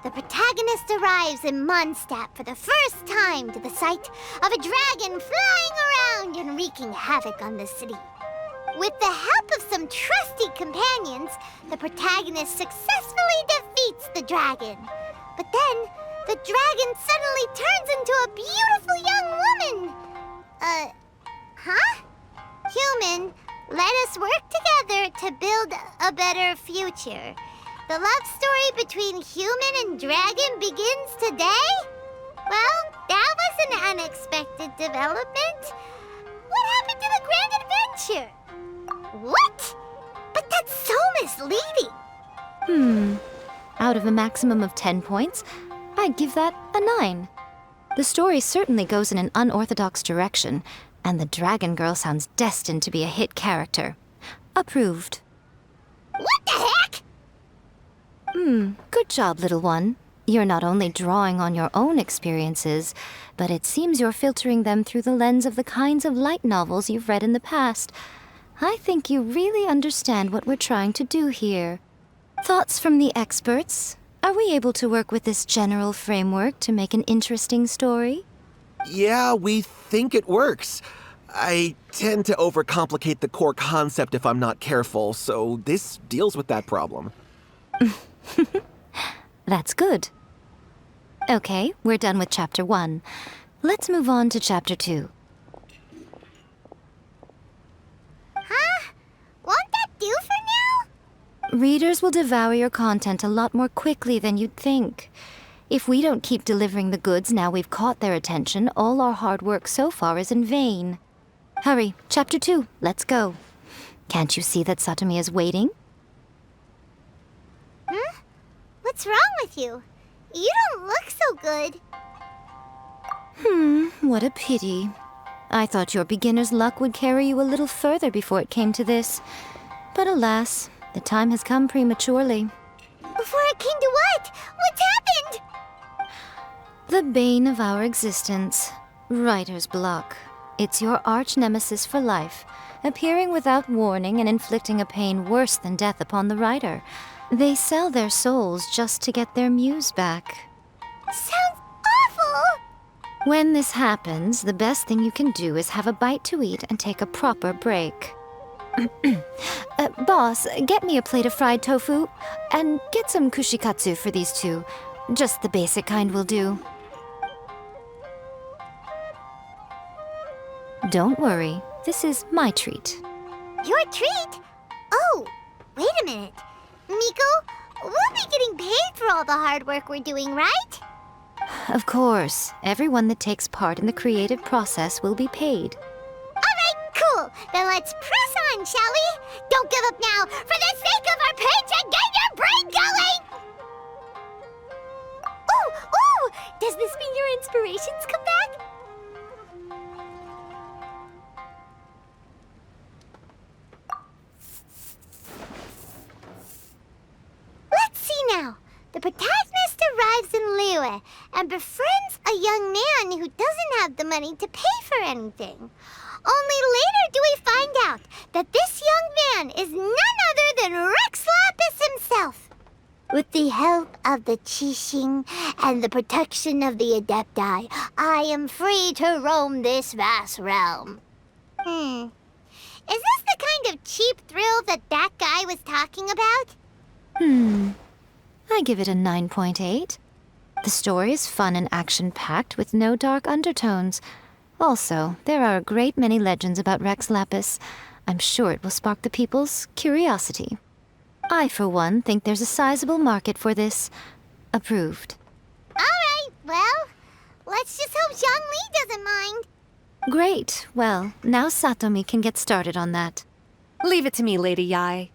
The protagonist arrives in Mondstadt for the first time to the sight of a dragon flying around and wreaking havoc on the city. With the help of some trusty companions, the protagonist successfully defeats the dragon. But then, the dragon suddenly turns into a beautiful young woman. Huh? Human, let us work together to build a better future. The love story between human and dragon begins today? Well, that was an unexpected development. What happened to the grand adventure? What? But that's so misleading. Out of a maximum of 10 points, I'd give that a 9. The story certainly goes in an unorthodox direction, and the Dragon Girl sounds destined to be a hit character. Approved. What the heck? Good job, little one. You're not only drawing on your own experiences, but it seems you're filtering them through the lens of the kinds of light novels you've read in the past. I think you really understand what we're trying to do here. Thoughts from the experts? Are we able to work with this general framework to make an interesting story? Yeah, we think it works. I tend to overcomplicate the core concept if I'm not careful, so this deals with that problem. That's good. Okay, we're done with Chapter 1. Let's move on to Chapter 2. Huh? Won't that do for now? Readers will devour your content a lot more quickly than you'd think. If we don't keep delivering the goods now we've caught their attention, all our hard work so far is in vain. Hurry, Chapter 2, let's go. Can't you see that Satomi is waiting? Huh? What's wrong with you? You don't look so good. What a pity. I thought your beginner's luck would carry you a little further before it came to this. But alas, the time has come prematurely. Before it came to what? What's happened? The bane of our existence, writer's block. It's your arch nemesis for life, appearing without warning and inflicting a pain worse than death upon the writer. They sell their souls just to get their muse back. Sounds awful! When this happens, the best thing you can do is have a bite to eat and take a proper break. Boss, get me a plate of fried tofu, and get some kushikatsu for these two. Just the basic kind will do. Don't worry, this is my treat. Your treat? Oh, wait a minute. Miko, we'll be getting paid for all the hard work we're doing, right? Of course, everyone that takes part in the creative process will be paid. Alright, cool. Then let's press on, shall we? Don't give up now, for the sake of our paycheck, get your brain going! Ooh! Does this mean your inspirations come back? Let's see now. The protagonist arrives in Liyue and befriends a young man who doesn't have the money to pay for anything. Only later do we find out that this young man is none other than Rex Lapis himself. With the help of the Qixing and the protection of the Adepti, I am free to roam this vast realm. Is this the kind of cheap thrill that guy was talking about? I give it a 9.8. The story is fun and action-packed with no dark undertones. Also, there are a great many legends about Rex Lapis. I'm sure it will spark the people's curiosity. I, for one, think there's a sizable market for this. Approved. Alright, well, let's just hope Zhongli doesn't mind. Great. Well, now Satomi can get started on that. Leave it to me, Lady Yai.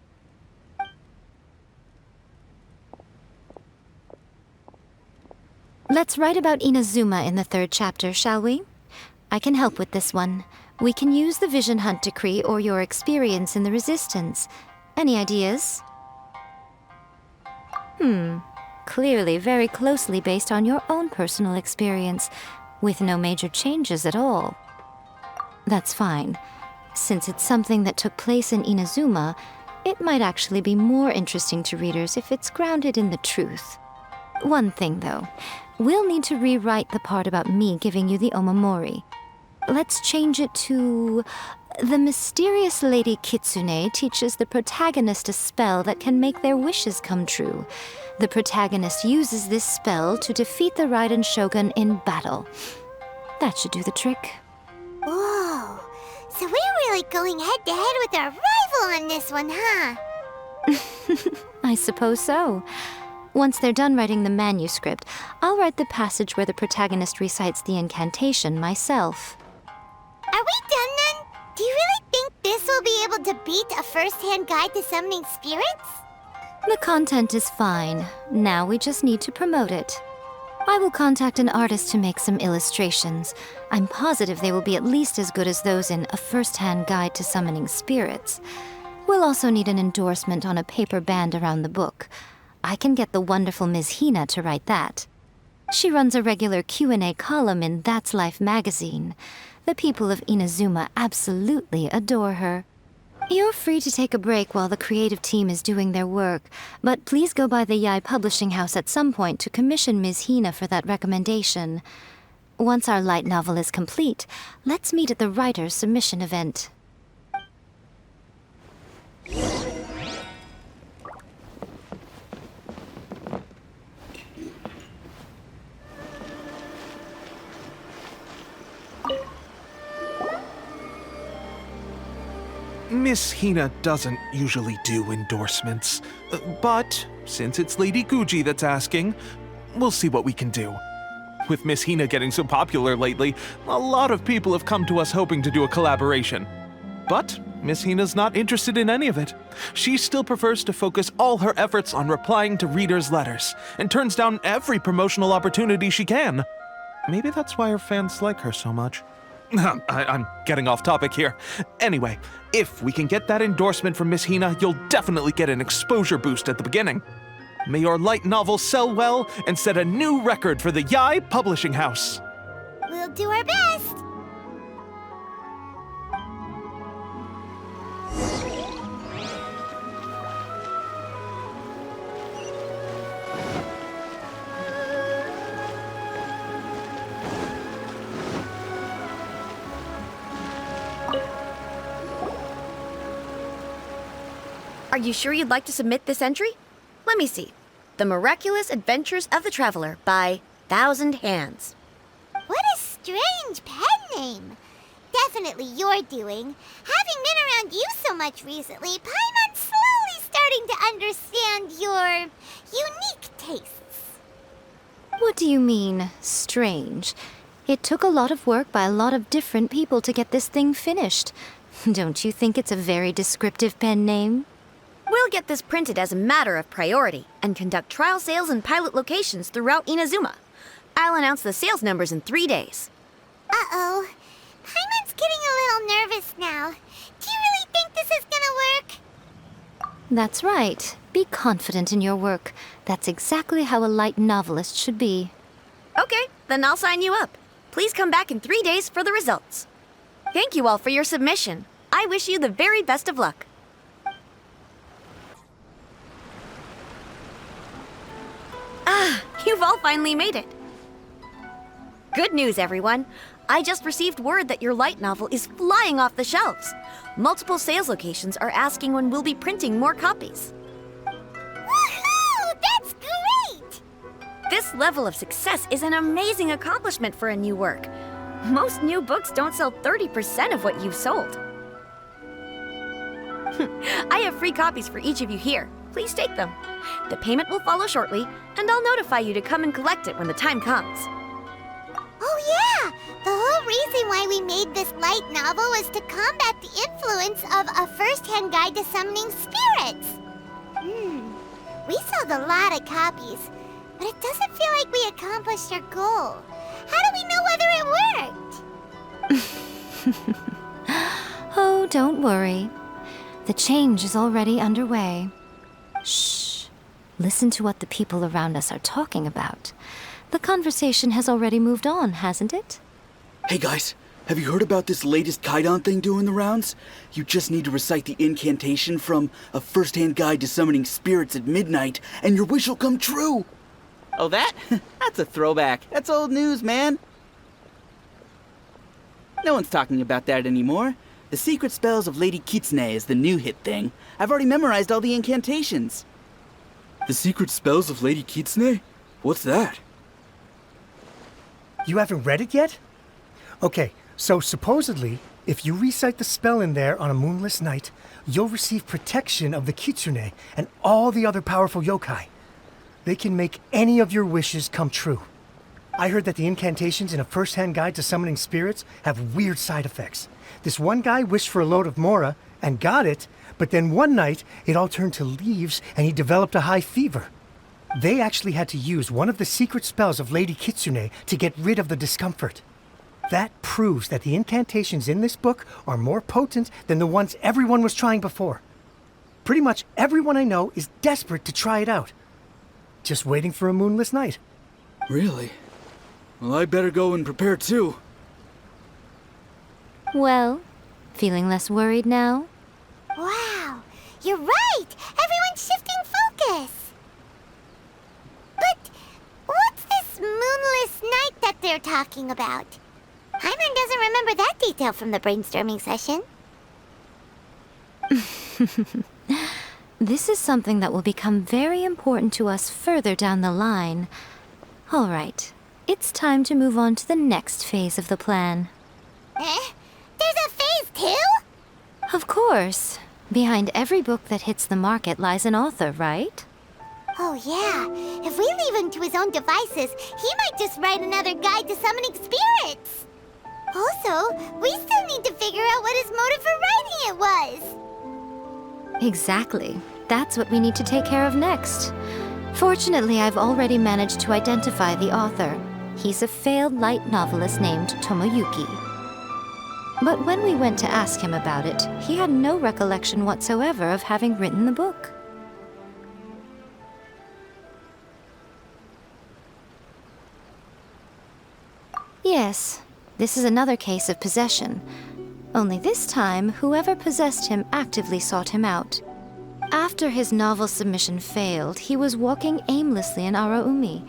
Let's write about Inazuma in the 3rd chapter, shall we? I can help with this one. We can use the Vision Hunt Decree or your experience in the Resistance. Any ideas? Clearly very closely based on your own personal experience, with no major changes at all. That's fine. Since it's something that took place in Inazuma, it might actually be more interesting to readers if it's grounded in the truth. One thing, though. We'll need to rewrite the part about me giving you the omamori. Let's change it to... The mysterious Lady Kitsune teaches the protagonist a spell that can make their wishes come true. The protagonist uses this spell to defeat the Raiden Shogun in battle. That should do the trick. Whoa, so we're really going head-to-head with our rival on this one, huh? I suppose so. Once they're done writing the manuscript, I'll write the passage where the protagonist recites the incantation myself. Are we done then? Do you really think this will be able to beat a first-hand guide to summoning spirits? The content is fine. Now we just need to promote it. I will contact an artist to make some illustrations. I'm positive they will be at least as good as those in A First-Hand Guide to Summoning Spirits. We'll also need an endorsement on a paper band around the book. I can get the wonderful Ms. Hina to write that. She runs a regular Q&A column in That's Life magazine. The people of Inazuma absolutely adore her. You're free to take a break while the creative team is doing their work, but please go by the Yai Publishing House at some point to commission Ms. Hina for that recommendation. Once our light novel is complete, let's meet at the writer's submission event. Miss Hina doesn't usually do endorsements, but since it's Lady Guji that's asking, we'll see what we can do. With Miss Hina getting so popular lately, a lot of people have come to us hoping to do a collaboration. But Miss Hina's not interested in any of it. She still prefers to focus all her efforts on replying to readers' letters, and turns down every promotional opportunity she can. Maybe that's why her fans like her so much. I'm getting off topic here. Anyway, if we can get that endorsement from Miss Hina, you'll definitely get an exposure boost at the beginning. May your light novel sell well and set a new record for the Yai Publishing House. We'll do our best. Are you sure you'd like to submit this entry? Let me see. The Miraculous Adventures of the Traveler by Thousand Hands. What a strange pen name. Definitely your doing. Having been around you so much recently, Paimon's slowly starting to understand your unique tastes. What do you mean, strange? It took a lot of work by a lot of different people to get this thing finished. Don't you think it's a very descriptive pen name? We'll get this printed as a matter of priority and conduct trial sales in pilot locations throughout Inazuma. I'll announce the sales numbers in 3 days. Uh-oh. Paimon's getting a little nervous now. Do you really think this is gonna work? That's right. Be confident in your work. That's exactly how a light novelist should be. Okay, then I'll sign you up. Please come back in 3 days for the results. Thank you all for your submission. I wish you the very best of luck. You've all finally made it. Good news, everyone. I just received word that your light novel is flying off the shelves. Multiple sales locations are asking when we'll be printing more copies. Woohoo! That's great! This level of success is an amazing accomplishment for a new work. Most new books don't sell 30% of what you've sold. I have free copies for each of you here. Please take them. The payment will follow shortly, and I'll notify you to come and collect it when the time comes. Oh yeah! The whole reason why we made this light novel was to combat the influence of a first-hand guide to summoning spirits. We sold a lot of copies, but it doesn't feel like we accomplished our goal. How do we know whether it worked? Oh, don't worry. The change is already underway. Shh. Listen to what the people around us are talking about. The conversation has already moved on, hasn't it? Hey guys, have you heard about this latest Kaidan thing doing the rounds? You just need to recite the incantation from A First-Hand Guide to Summoning Spirits at Midnight, and your wish will come true! Oh, that? That's a throwback. That's old news, man. No one's talking about that anymore. The Secret Spells of Lady Kitsune is the new hit thing. I've already memorized all the incantations. The Secret Spells of Lady Kitsune? What's that? You haven't read it yet? Okay, so supposedly, if you recite the spell in there on a moonless night, you'll receive protection of the Kitsune and all the other powerful yokai. They can make any of your wishes come true. I heard that the incantations in A First-Hand Guide to Summoning Spirits have weird side effects. This one guy wished for a load of mora and got it, but then one night it all turned to leaves and he developed a high fever. They actually had to use one of the secret spells of Lady Kitsune to get rid of the discomfort. That proves that the incantations in this book are more potent than the ones everyone was trying before. Pretty much everyone I know is desperate to try it out. Just waiting for a moonless night. Really? Well, I better go and prepare too. Well, feeling less worried now? Wow, you're right! Everyone's shifting focus! But what's this moonless night that they're talking about? Hyman doesn't remember that detail from the brainstorming session. This is something that will become very important to us further down the line. All right, it's time to move on to the next phase of the plan. Eh? There's a phase 2? Of course. Behind every book that hits the market lies an author, right? Oh yeah, if we leave him to his own devices, he might just write another guide to summoning spirits. Also, we still need to figure out what his motive for writing it was. Exactly. That's what we need to take care of next. Fortunately, I've already managed to identify the author. He's a failed light novelist named Tomoyuki. But when we went to ask him about it, he had no recollection whatsoever of having written the book. Yes, this is another case of possession. Only this time, whoever possessed him actively sought him out. After his novel submission failed, he was walking aimlessly in Araumi.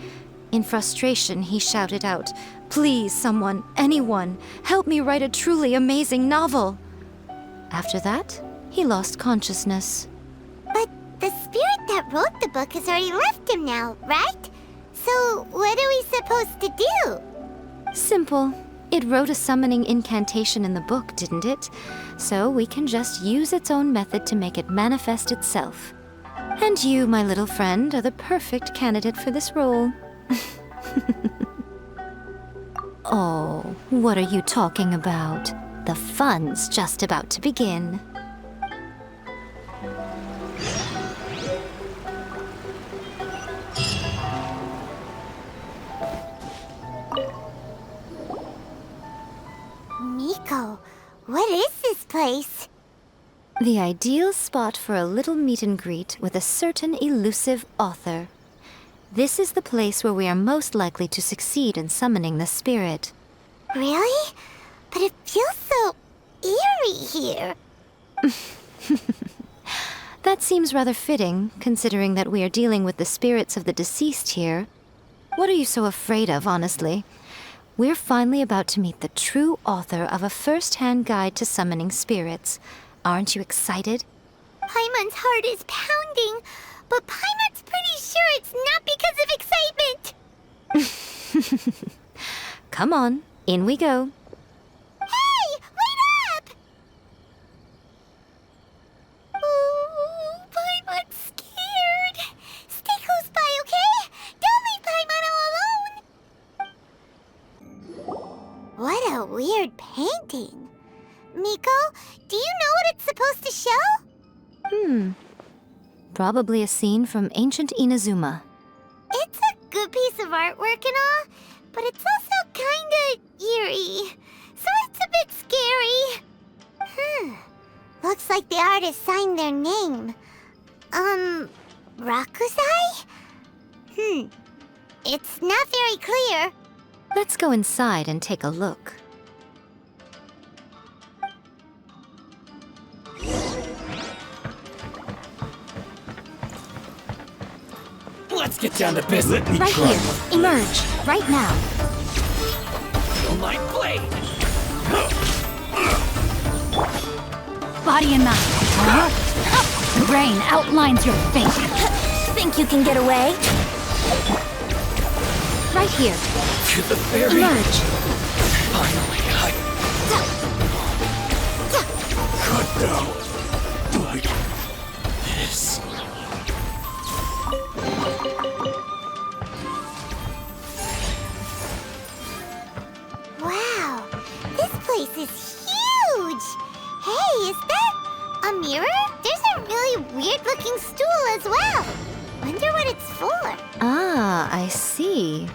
In frustration, he shouted out, "Please, someone, anyone, help me write a truly amazing novel!" After that, he lost consciousness. But the spirit that wrote the book has already left him now, right? So what are we supposed to do? Simple. It wrote a summoning incantation in the book, didn't it? So we can just use its own method to make it manifest itself. And you, my little friend, are the perfect candidate for this role. Oh, what are you talking about? The fun's just about to begin. Miko, what is this place? The ideal spot for a little meet and greet with a certain elusive author. This is the place where we are most likely to succeed in summoning the spirit. Really? But it feels so eerie here. That seems rather fitting, considering that we are dealing with the spirits of the deceased here. What are you so afraid of, honestly? We're finally about to meet the true author of a first-hand guide to summoning spirits. Aren't you excited? Paimon's heart is pounding, but Paimon's pretty sure it's not because of excitement. Come on, in we go. Hey, wait up! Oh, Paimon's scared. Stay close by, okay? Don't leave Paimon all alone. What a weird painting. Miko, do you know what it's supposed to show? Probably a scene from ancient Inazuma. It's a good piece of artwork and all, but it's also kinda eerie, so it's a bit scary. Looks like the artist signed their name. Rakusai? It's not very clear. Let's go inside and take a look. Let's get down to business. Right here. Emerge. Right now. My blade. Body and mind. The brain outlines your fate. Think you can get away? Right here. To the very Emerge. finally, cut down like this. Wow, this place is huge! Hey, is that a mirror? There's a really weird-looking stool as well. Wonder what it's for. Ah, I see.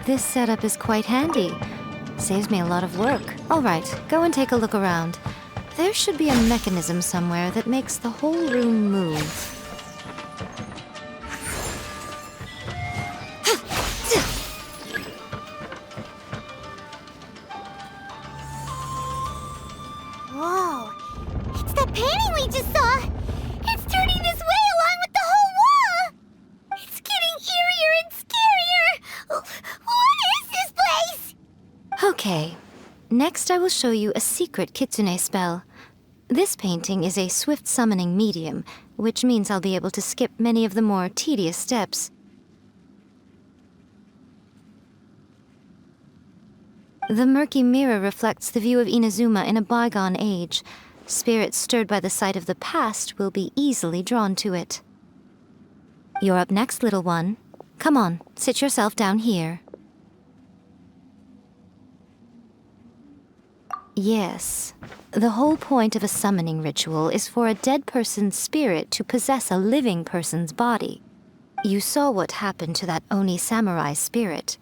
This setup is quite handy. Saves me a lot of work. All right, go and take a look around. There should be a mechanism somewhere that makes the whole room move. Whoa, it's the painting we just saw! It's turning this way along with the whole wall! It's getting eerier and scarier! What is this place? Okay, next I will show you a secret kitsune spell. This painting is a swift summoning medium, which means I'll be able to skip many of the more tedious steps. The murky mirror reflects the view of Inazuma in a bygone age. Spirits stirred by the sight of the past will be easily drawn to it. You're up next, little one. Come on, sit yourself down here. Yes. The whole point of a summoning ritual is for a dead person's spirit to possess a living person's body. You saw what happened to that Oni samurai spirit.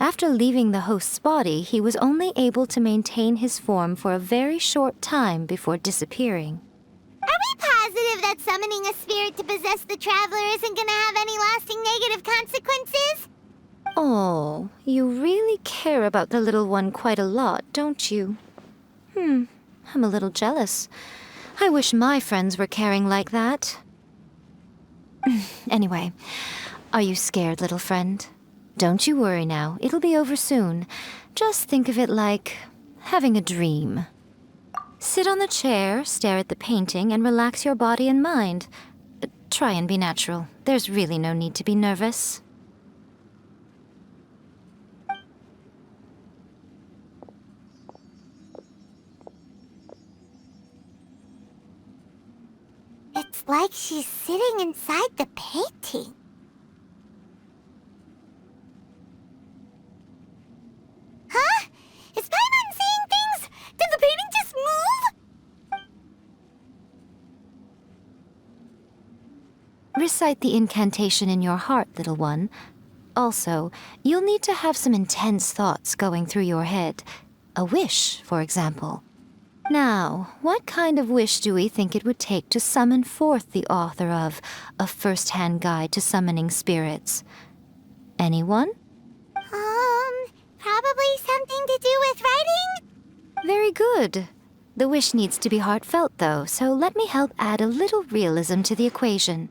After leaving the host's body, he was only able to maintain his form for a very short time before disappearing. Are we positive that summoning a spirit to possess the traveler isn't gonna have any lasting negative consequences? Oh, you really care about the little one quite a lot, don't you? I'm a little jealous. I wish my friends were caring like that. Anyway, are you scared, little friend? Don't you worry now, it'll be over soon. Just think of it like having a dream. Sit on the chair, stare at the painting, and relax your body and mind. Try and be natural. There's really no need to be nervous. It's like she's sitting inside the painting. Huh? Is Paimon seeing things? Did the painting just move? Recite the incantation in your heart, little one. Also, you'll need to have some intense thoughts going through your head. A wish, for example. Now, what kind of wish do we think it would take to summon forth the author of A First-Hand Guide to Summoning Spirits? Anyone? Probably something to do with writing? Very good. The wish needs to be heartfelt, though, so let me help add a little realism to the equation.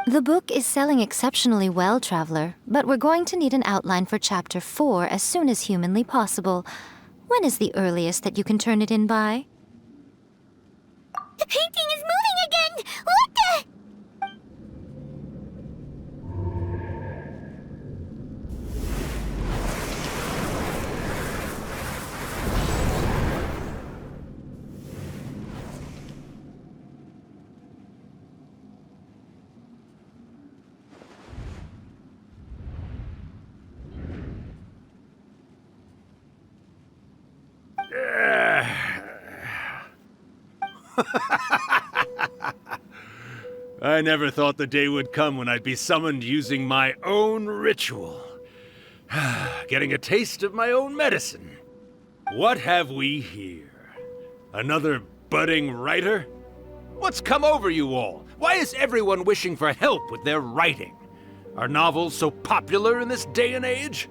The book is selling exceptionally well, Traveler, but we're going to need an outline for Chapter 4 as soon as humanly possible. When is the earliest that you can turn it in by? The painting is moving again! What the... I never thought the day would come when I'd be summoned using my own ritual. Getting a taste of my own medicine. What have we here? Another budding writer? What's come over you all? Why is everyone wishing for help with their writing? Are novels so popular in this day and age?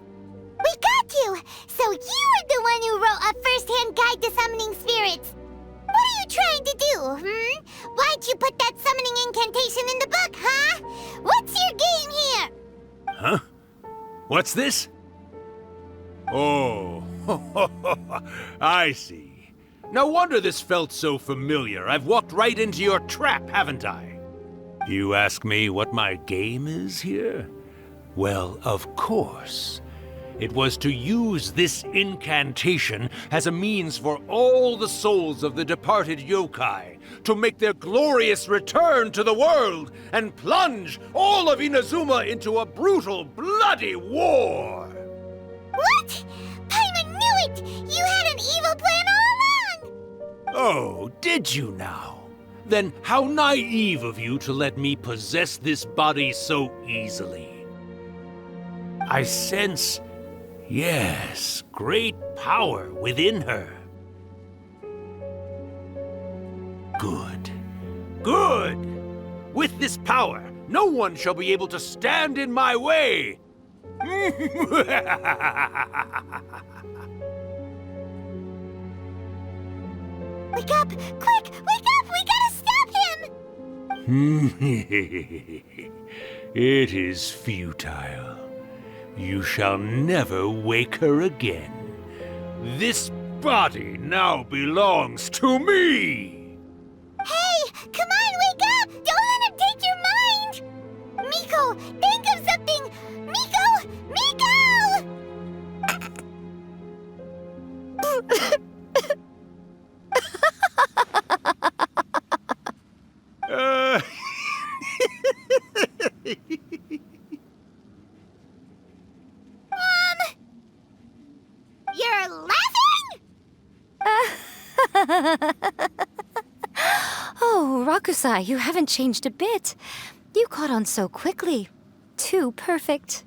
We got you! So you are the one who wrote A First-Hand Guide to Summoning Spirits. What are you trying to do, Why'd you put that summoning incantation in the book, huh? What's your game here? Huh? What's this? Oh, I see. No wonder this felt so familiar. I've walked right into your trap, haven't I? You ask me what my game is here? Well, of course. It was to use this incantation as a means for all the souls of the departed yokai to make their glorious return to the world and plunge all of Inazuma into a brutal, bloody war! What? Paimon knew it! You had an evil plan all along! Oh, did you now? Then how naive of you to let me possess this body so easily. I sense... yes, great power within her. Good. Good! With this power, no one shall be able to stand in my way! Wake up! Quick! Wake up! We gotta stop him! It is futile. You shall never wake her again. This body now belongs to me! Hey! Come on, wake up! Don't let him take your mind! Miko, think of something! Miko! Miko! You're laughing? Oh, Rakusai, you haven't changed a bit. You caught on so quickly. Too perfect.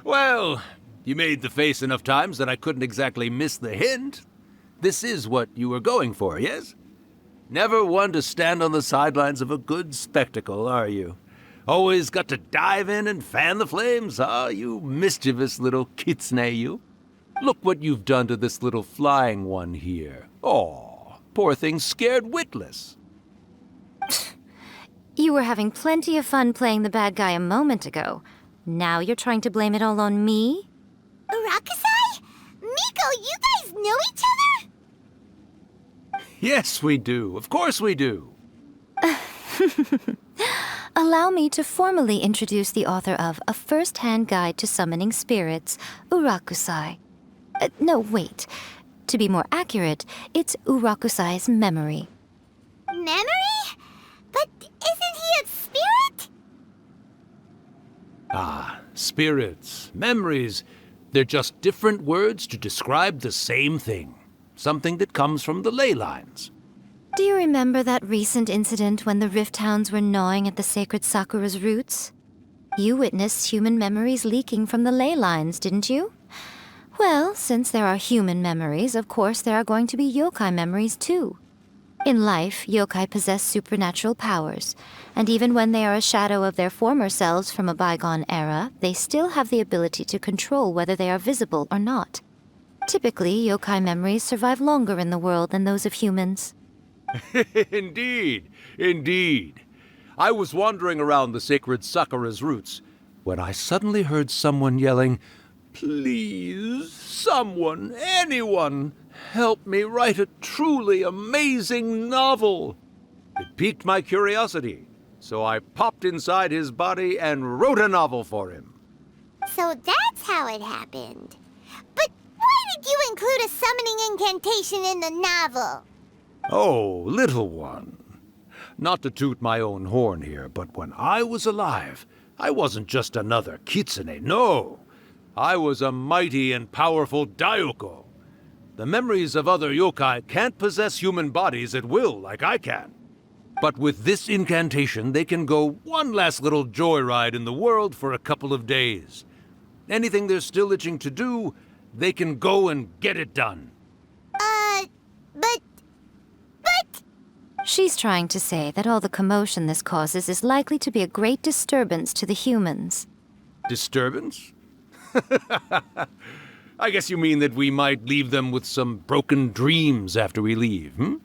Well, you made the face enough times that I couldn't exactly miss the hint. This is what you were going for, yes? Never one to stand on the sidelines of a good spectacle, are you? Always got to dive in and fan the flames, huh? You mischievous little kitsune, you. Look what you've done to this little flying one here. Aw, poor thing scared witless. You were having plenty of fun playing the bad guy a moment ago. Now you're trying to blame it all on me? Urakusai? Miko, you guys know each other? Yes, we do. Of course we do. Allow me to formally introduce the author of A First-Hand Guide to Summoning Spirits, Urakusai. No, wait. To be more accurate, it's Urakusai's memory. Memory? But isn't he a spirit? Ah, spirits, memories. They're just different words to describe the same thing. Something that comes from the ley lines. Do you remember that recent incident when the Rift Hounds were gnawing at the sacred Sakura's roots? You witnessed human memories leaking from the ley lines, didn't you? Well, since there are human memories, of course there are going to be yokai memories too. In life, yokai possess supernatural powers, and even when they are a shadow of their former selves from a bygone era, they still have the ability to control whether they are visible or not. Typically, yokai memories survive longer in the world than those of humans. Indeed, indeed. I was wandering around the sacred Sakura's roots when I suddenly heard someone yelling, "Please, someone, anyone, help me write a truly amazing novel." It piqued my curiosity, so I popped inside his body and wrote a novel for him. So that's how it happened. But why did you include a summoning incantation in the novel? Oh, little one. Not to toot my own horn here, but when I was alive, I wasn't just another kitsune, no. I was a mighty and powerful daioko. The memories of other yokai can't possess human bodies at will like I can. But with this incantation, they can go one last little joyride in the world for a couple of days. Anything they're still itching to do, they can go and get it done. But... She's trying to say that all the commotion this causes is likely to be a great disturbance to the humans. Disturbance? I guess you mean that we might leave them with some broken dreams after we leave, hmm?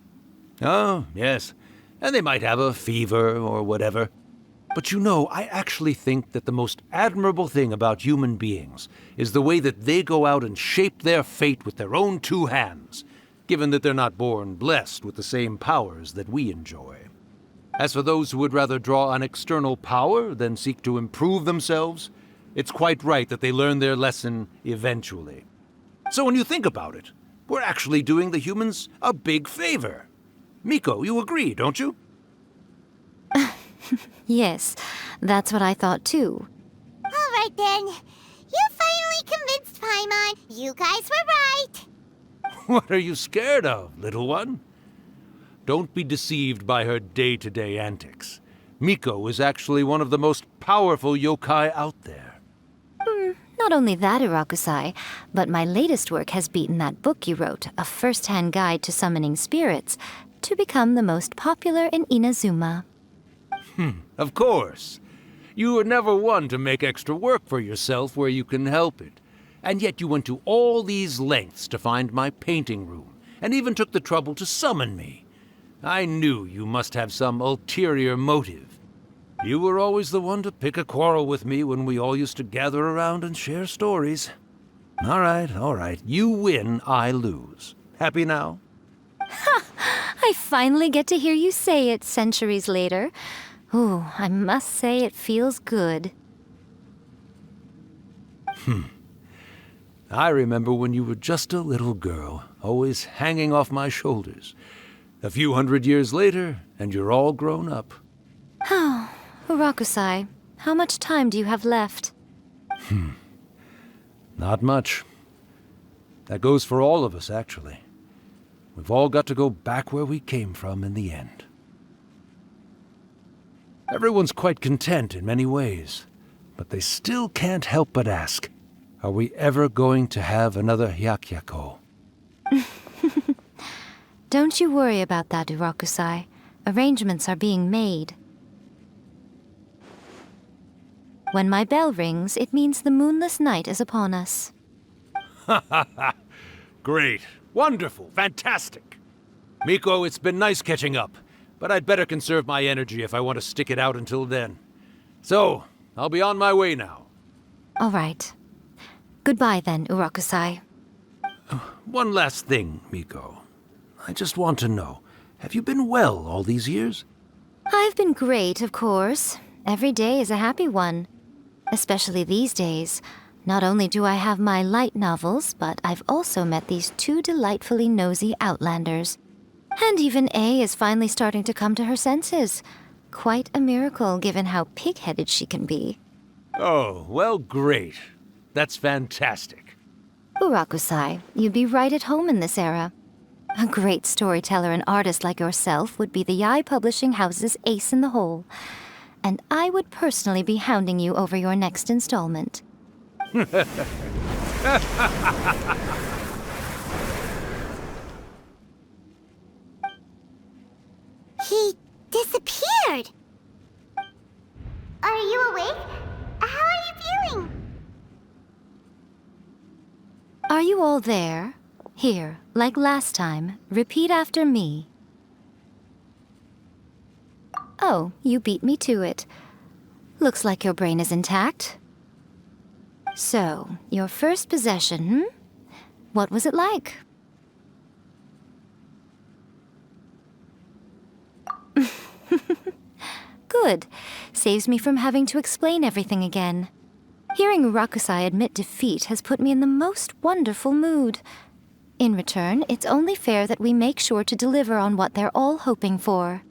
Oh, yes. And they might have a fever or whatever. But you know, I actually think that the most admirable thing about human beings is the way that they go out and shape their fate with their own two hands, given that they're not born blessed with the same powers that we enjoy. As for those who would rather draw on external power than seek to improve themselves, it's quite right that they learn their lesson eventually. So when you think about it, we're actually doing the humans a big favor. Miko, you agree, don't you? Yes, that's what I thought too. All right then. You finally convinced Paimon. You guys were right. What are you scared of, little one? Don't be deceived by her day-to-day antics. Miko is actually one of the most powerful yokai out there. Not only that, Urakusai, but my latest work has beaten that book you wrote, A First-Hand Guide to Summoning Spirits, to become the most popular in Inazuma. Of course. You were never one to make extra work for yourself where you can help it. And yet you went to all these lengths to find my painting room, and even took the trouble to summon me. I knew you must have some ulterior motive. You were always the one to pick a quarrel with me when we all used to gather around and share stories. All right. You win, I lose. Happy now? I finally get to hear you say it centuries later. Ooh, I must say it feels good. I remember when you were just a little girl, always hanging off my shoulders. A few hundred years later, and you're all grown up. Oh, Urakusai, how much time do you have left? Not much. That goes for all of us, actually. We've all got to go back where we came from in the end. Everyone's quite content in many ways, but they still can't help but ask, Are we ever going to have another hyakyako? Don't you worry about that, Urakusai. Arrangements are being made. When my bell rings, it means the moonless night is upon us. Ha ha ha! Great. Wonderful. Fantastic. Miko, it's been nice catching up, but I'd better conserve my energy if I want to stick it out until then. So, I'll be on my way now. All right. Goodbye then, Urakusai. One last thing, Miko. I just want to know, have you been well all these years? I've been great, of course. Every day is a happy one. Especially these days. Not only do I have my light novels, but I've also met these two delightfully nosy outlanders. And even A is finally starting to come to her senses. Quite a miracle, given how pig-headed she can be. Oh, well, great. That's fantastic. Urakusai, you'd be right at home in this era. A great storyteller and artist like yourself would be the Yae Publishing House's ace in the hole. And I would personally be hounding you over your next installment. He disappeared. Are you awake? How are you feeling? Are you all there? Here, like last time, repeat after me. Oh, you beat me to it. Looks like your brain is intact. So, your first possession, What was it like? Good. Saves me from having to explain everything again. Hearing Urakusai admit defeat has put me in the most wonderful mood. In return, it's only fair that we make sure to deliver on what they're all hoping for.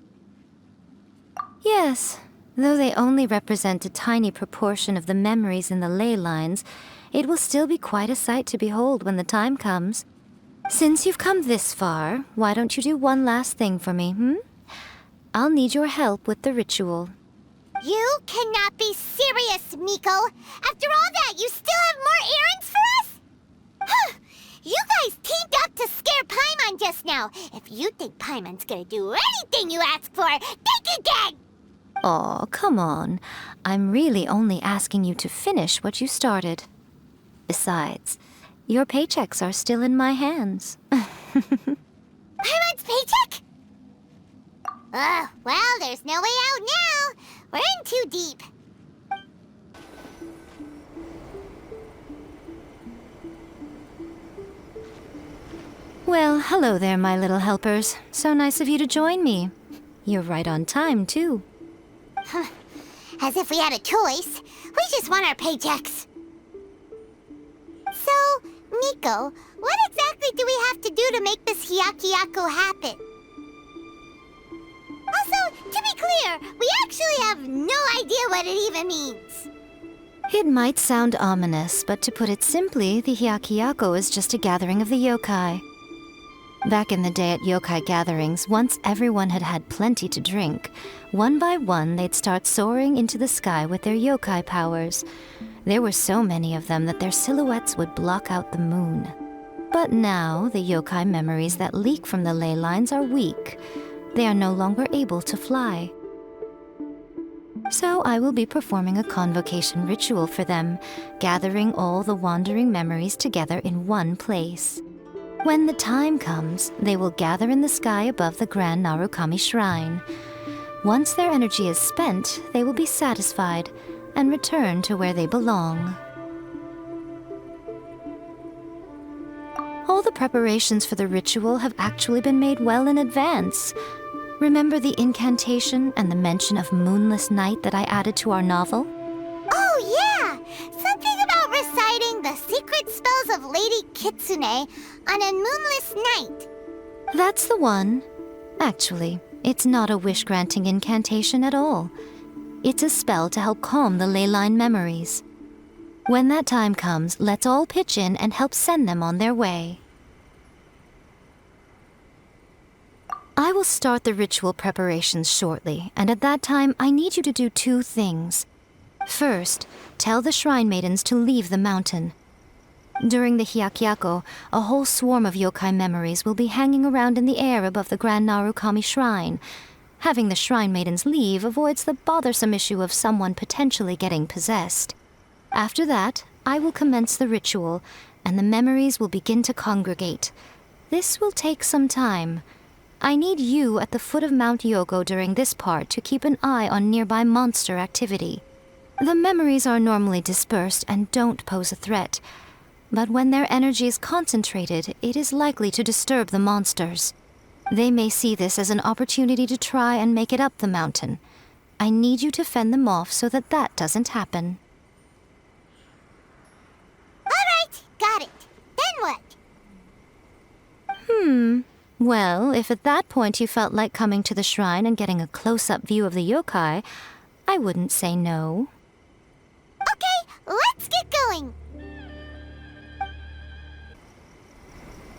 Yes, though they only represent a tiny proportion of the memories in the ley lines, it will still be quite a sight to behold when the time comes. Since you've come this far, why don't you do one last thing for me, I'll need your help with the ritual. You cannot be serious, Miko! After all that, you still have more errands for us? Huh! You guys teamed up to scare Paimon just now. If you think Paimon's gonna do anything you ask for, think again! Aw, come on. I'm really only asking you to finish what you started. Besides, your paychecks are still in my hands. Paimon's paycheck? Well, there's no way out now. We're in too deep. Well, hello there, my little helpers. So nice of you to join me. You're right on time, too. As if we had a choice. We just want our paychecks. So, Miko, what exactly do we have to do to make this Hyakyako happen? Also, to be clear, we actually have no idea what it even means. It might sound ominous, but to put it simply, the Hyakyako is just a gathering of the yokai. Back in the day at yokai gatherings, once everyone had had plenty to drink, one by one they'd start soaring into the sky with their yokai powers. There were so many of them that their silhouettes would block out the moon. But now, the yokai memories that leak from the ley lines are weak. They are no longer able to fly. So I will be performing a convocation ritual for them, gathering all the wandering memories together in one place. When the time comes, they will gather in the sky above the Grand Narukami Shrine. Once their energy is spent, they will be satisfied and return to where they belong. All the preparations for the ritual have actually been made well in advance. Remember the incantation and the mention of moonless night that I added to our novel? Oh, yeah! Something about reciting the secret spells of Lady Kitsune on a moonless night. That's the one. Actually, it's not a wish-granting incantation at all. It's a spell to help calm the ley line memories. When that time comes, let's all pitch in and help send them on their way. I will start the ritual preparations shortly, and at that time, I need you to do two things. First, tell the shrine maidens to leave the mountain. During the Hyakyako, a whole swarm of yokai memories will be hanging around in the air above the Grand Narukami Shrine. Having the Shrine Maidens leave avoids the bothersome issue of someone potentially getting possessed. After that, I will commence the ritual, and the memories will begin to congregate. This will take some time. I need you at the foot of Mount Yogo during this part to keep an eye on nearby monster activity. The memories are normally dispersed and don't pose a threat, but when their energy is concentrated, it is likely to disturb the monsters. They may see this as an opportunity to try and make it up the mountain. I need you to fend them off so that that doesn't happen. Alright, got it. Then what? Well, if at that point you felt like coming to the shrine and getting a close-up view of the yokai, I wouldn't say no. Okay, let's get going.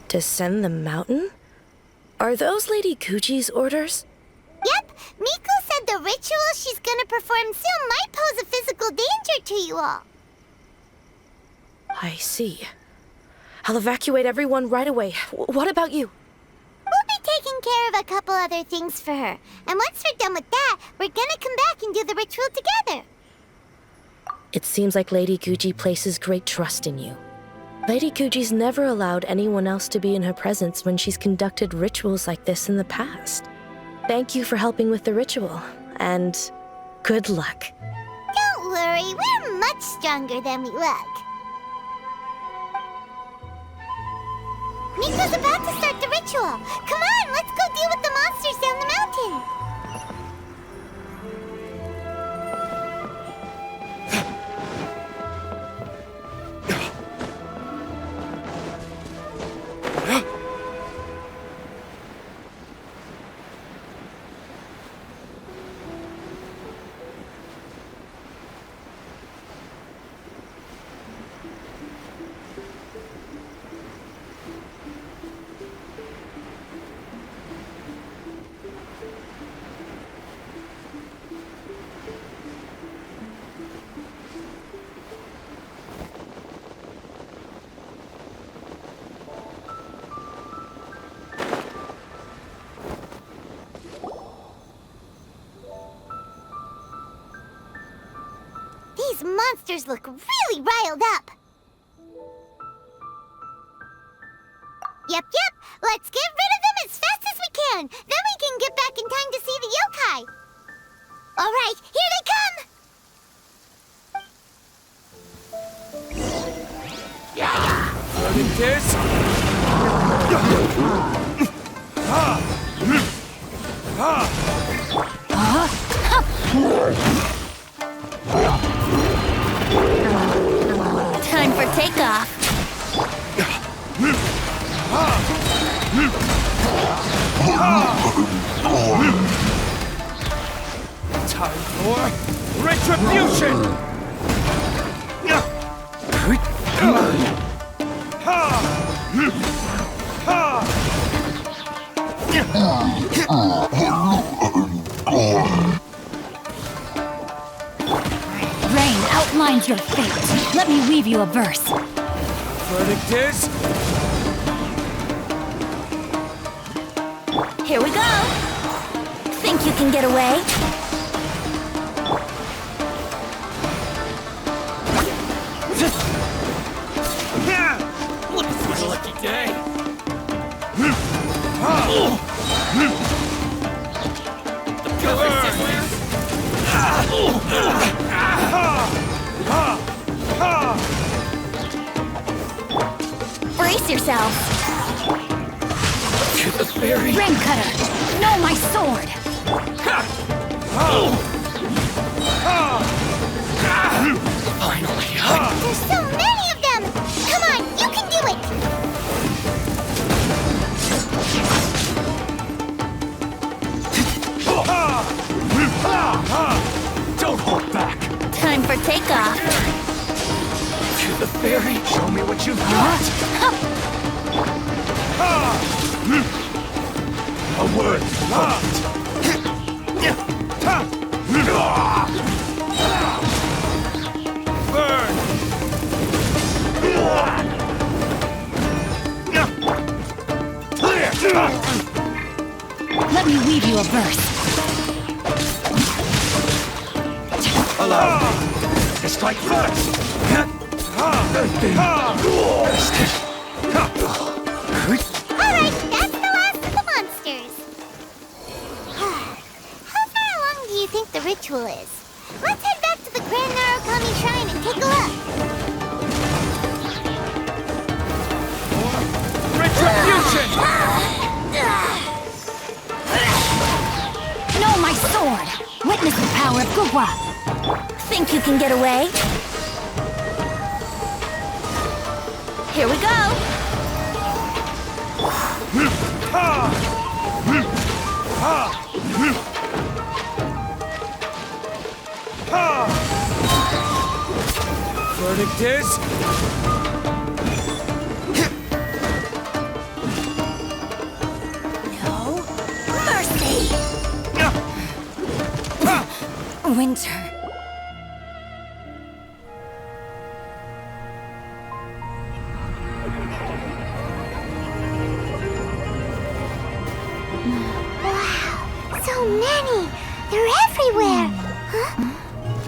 Descend the mountain? Are those Lady Kuji's orders? Yep, Miku said the ritual she's gonna perform soon might pose a physical danger to you all. I see. I'll evacuate everyone right away. What about you? We'll be taking care of a couple other things for her. And once we're done with that, we're gonna come back and do the ritual together. It seems like Lady Guji places great trust in you. Lady Guji's never allowed anyone else to be in her presence when she's conducted rituals like this in the past. Thank you for helping with the ritual, and good luck. Don't worry, we're much stronger than we look. Miko's about to start the ritual. Come on, let's go deal with the monsters down the mountain. These monsters look really riled up. Yep, let's get rid of them as fast as we can. Then we can get back in time to see the yokai. All right, here they come. Time for takeoff. Time for retribution! Rain outlines your fate. Let me weave you a verse. Verdict is... Here we go. Think you can get away? What's a lucky day? Brace yourself. To the fairy. Rain cutter. No, my sword. Finally. There's so many of them. Come on, you can do it. Don't hold back. Time for takeoff. To the fairy. Show me what you've got. A word. Burn. Let me weave you a verse. Allow me to strike first. Alright, that's the last of the monsters. How far along do you think the ritual is? Let's head back to the Grand Narukami Shrine and take a look. Retribution! No, my sword! Witness the power of Gugwa! Think you can get away? Here we go! Verdict is... No mercy! Winter. So many! They're everywhere! Huh?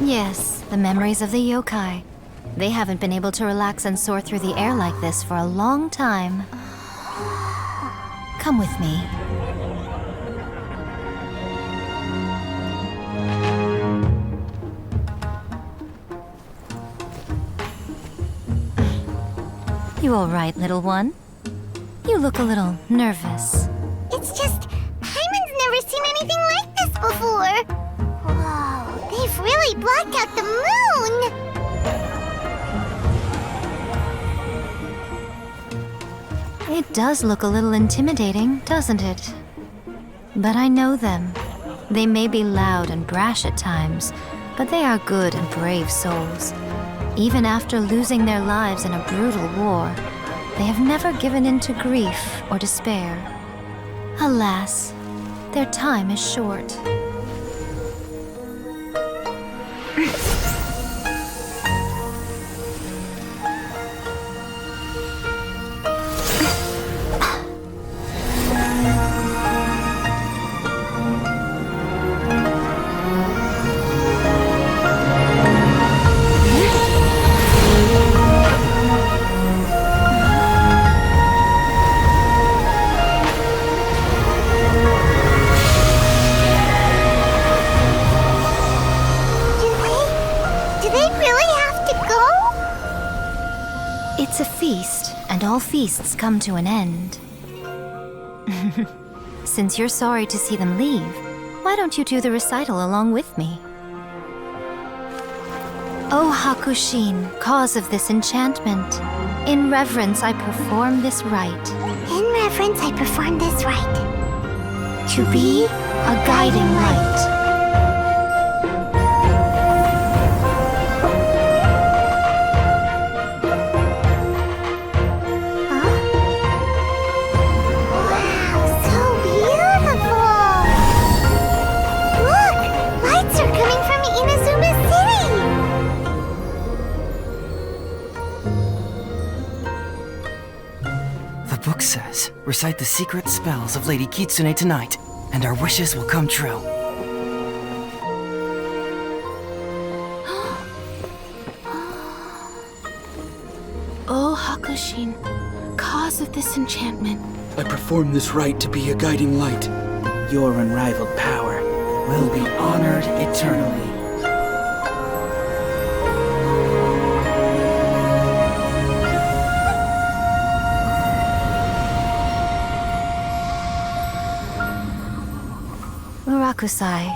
Yes, the memories of the yokai. They haven't been able to relax and soar through the air like this for a long time. Come with me. You all right, little one? You look a little nervous. It's just, Hyman's never seen anything like this before. Whoa, they've really blocked out the moon! It does look a little intimidating, doesn't it? But I know them. They may be loud and brash at times, but they are good and brave souls. Even after losing their lives in a brutal war, they have never given in to grief or despair. Alas, their time is short. It's a feast, and all feasts come to an end. Since you're sorry to see them leave, why don't you do the recital along with me? O Hakushin, cause of this enchantment, in reverence I perform this rite. In reverence I perform this rite. To be a guiding light. Book says, recite the secret spells of Lady Kitsune tonight, and our wishes will come true. O Hakushin, cause of this enchantment. I perform this rite to be a guiding light. Your unrivaled power will be honored eternally. Urakusai,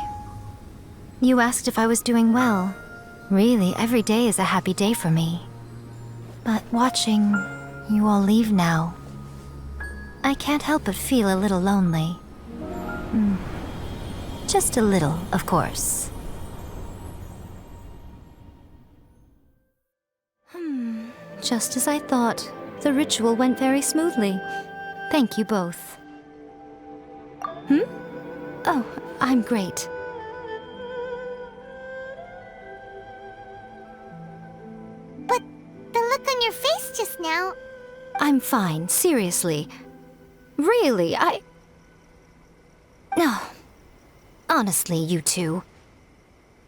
you asked if I was doing well. Really, every day is a happy day for me. But watching you all leave now, I can't help but feel a little lonely. Just a little, of course. Just as I thought, the ritual went very smoothly. Thank you both. Oh, I'm great. But the look on your face just now... I'm fine, seriously. Really, No. Honestly, you two.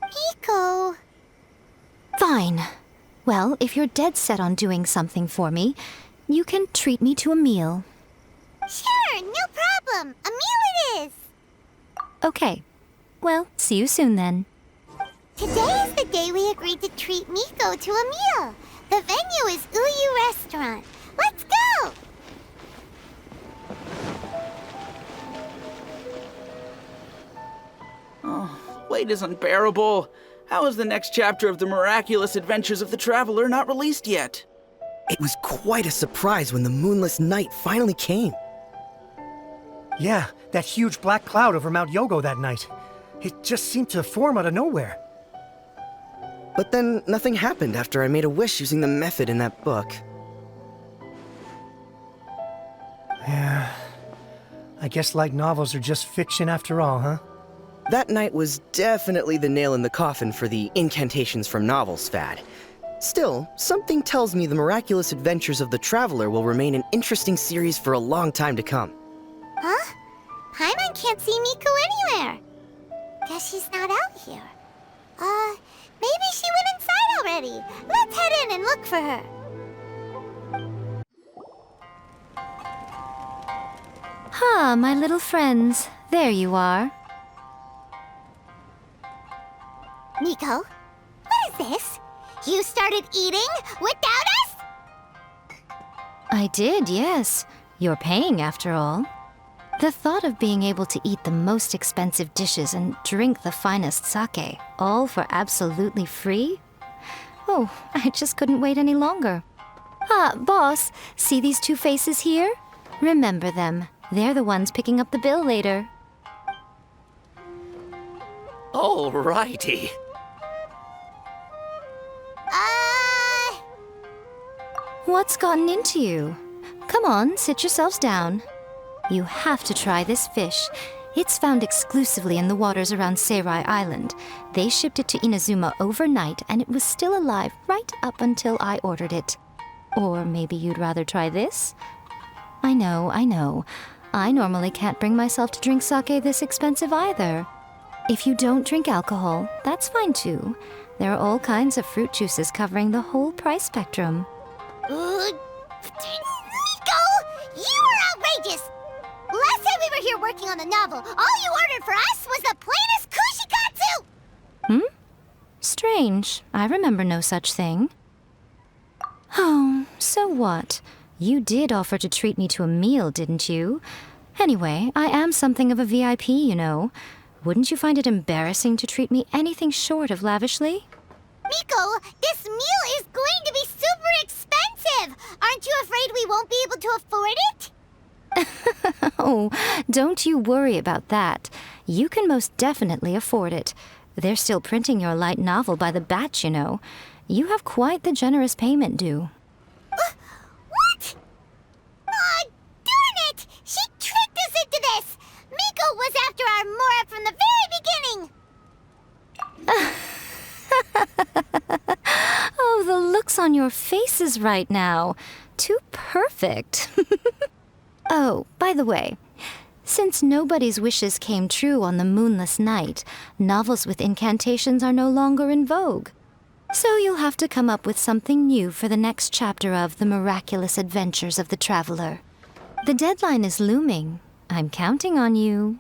Miko. Fine. Well, if you're dead set on doing something for me, you can treat me to a meal. Sure, no problem. A meal it is. Okay. Well, see you soon then. Today is the day we agreed to treat Miko to a meal. The venue is Uyu Restaurant. Let's go! Oh, wait is unbearable. How is the next chapter of the miraculous adventures of the traveler not released yet? It was quite a surprise when the moonless night finally came. Yeah, that huge black cloud over Mount Yogo that night. It just seemed to form out of nowhere. But then nothing happened after I made a wish using the method in that book. Yeah. I guess light novels are just fiction after all, huh? That night was definitely the nail in the coffin for the incantations from novels fad. Still, something tells me the miraculous adventures of the traveler will remain an interesting series for a long time to come. Huh? Paimon can't see Miko anywhere. Guess she's not out here. Maybe she went inside already. Let's head in and look for her. Ah, my little friends. There you are. Miko, what is this? You started eating without us? I did, yes. You're paying, after all. The thought of being able to eat the most expensive dishes and drink the finest sake, all for absolutely free? Oh, I just couldn't wait any longer. Ah, boss, see these two faces here? Remember them. They're the ones picking up the bill later. Alrighty. What's gotten into you? Come on, sit yourselves down. You have to try this fish. It's found exclusively in the waters around Seirai Island. They shipped it to Inazuma overnight, and it was still alive right up until I ordered it. Or maybe you'd rather try this? I know. I normally can't bring myself to drink sake this expensive either. If you don't drink alcohol, that's fine too. There are all kinds of fruit juices covering the whole price spectrum. Miko! You are outrageous! Last time we were here working on the novel, all you ordered for us was the plainest kushikatsu! Strange. I remember no such thing. Oh, so what? You did offer to treat me to a meal, didn't you? Anyway, I am something of a VIP, you know. Wouldn't you find it embarrassing to treat me anything short of lavishly? Miko, this meal is going to be super expensive! Aren't you afraid we won't be able to afford it? Oh, don't you worry about that. You can most definitely afford it. They're still printing your light novel by the batch, you know. You have quite the generous payment due. What? Darn it! She tricked us into this! Miko was after our Mora from the very beginning! Oh, the looks on your faces right now. Too perfect. Oh, by the way, since nobody's wishes came true on the moonless night, novels with incantations are no longer in vogue. So you'll have to come up with something new for the next chapter of The Miraculous Adventures of the Traveler. The deadline is looming. I'm counting on you.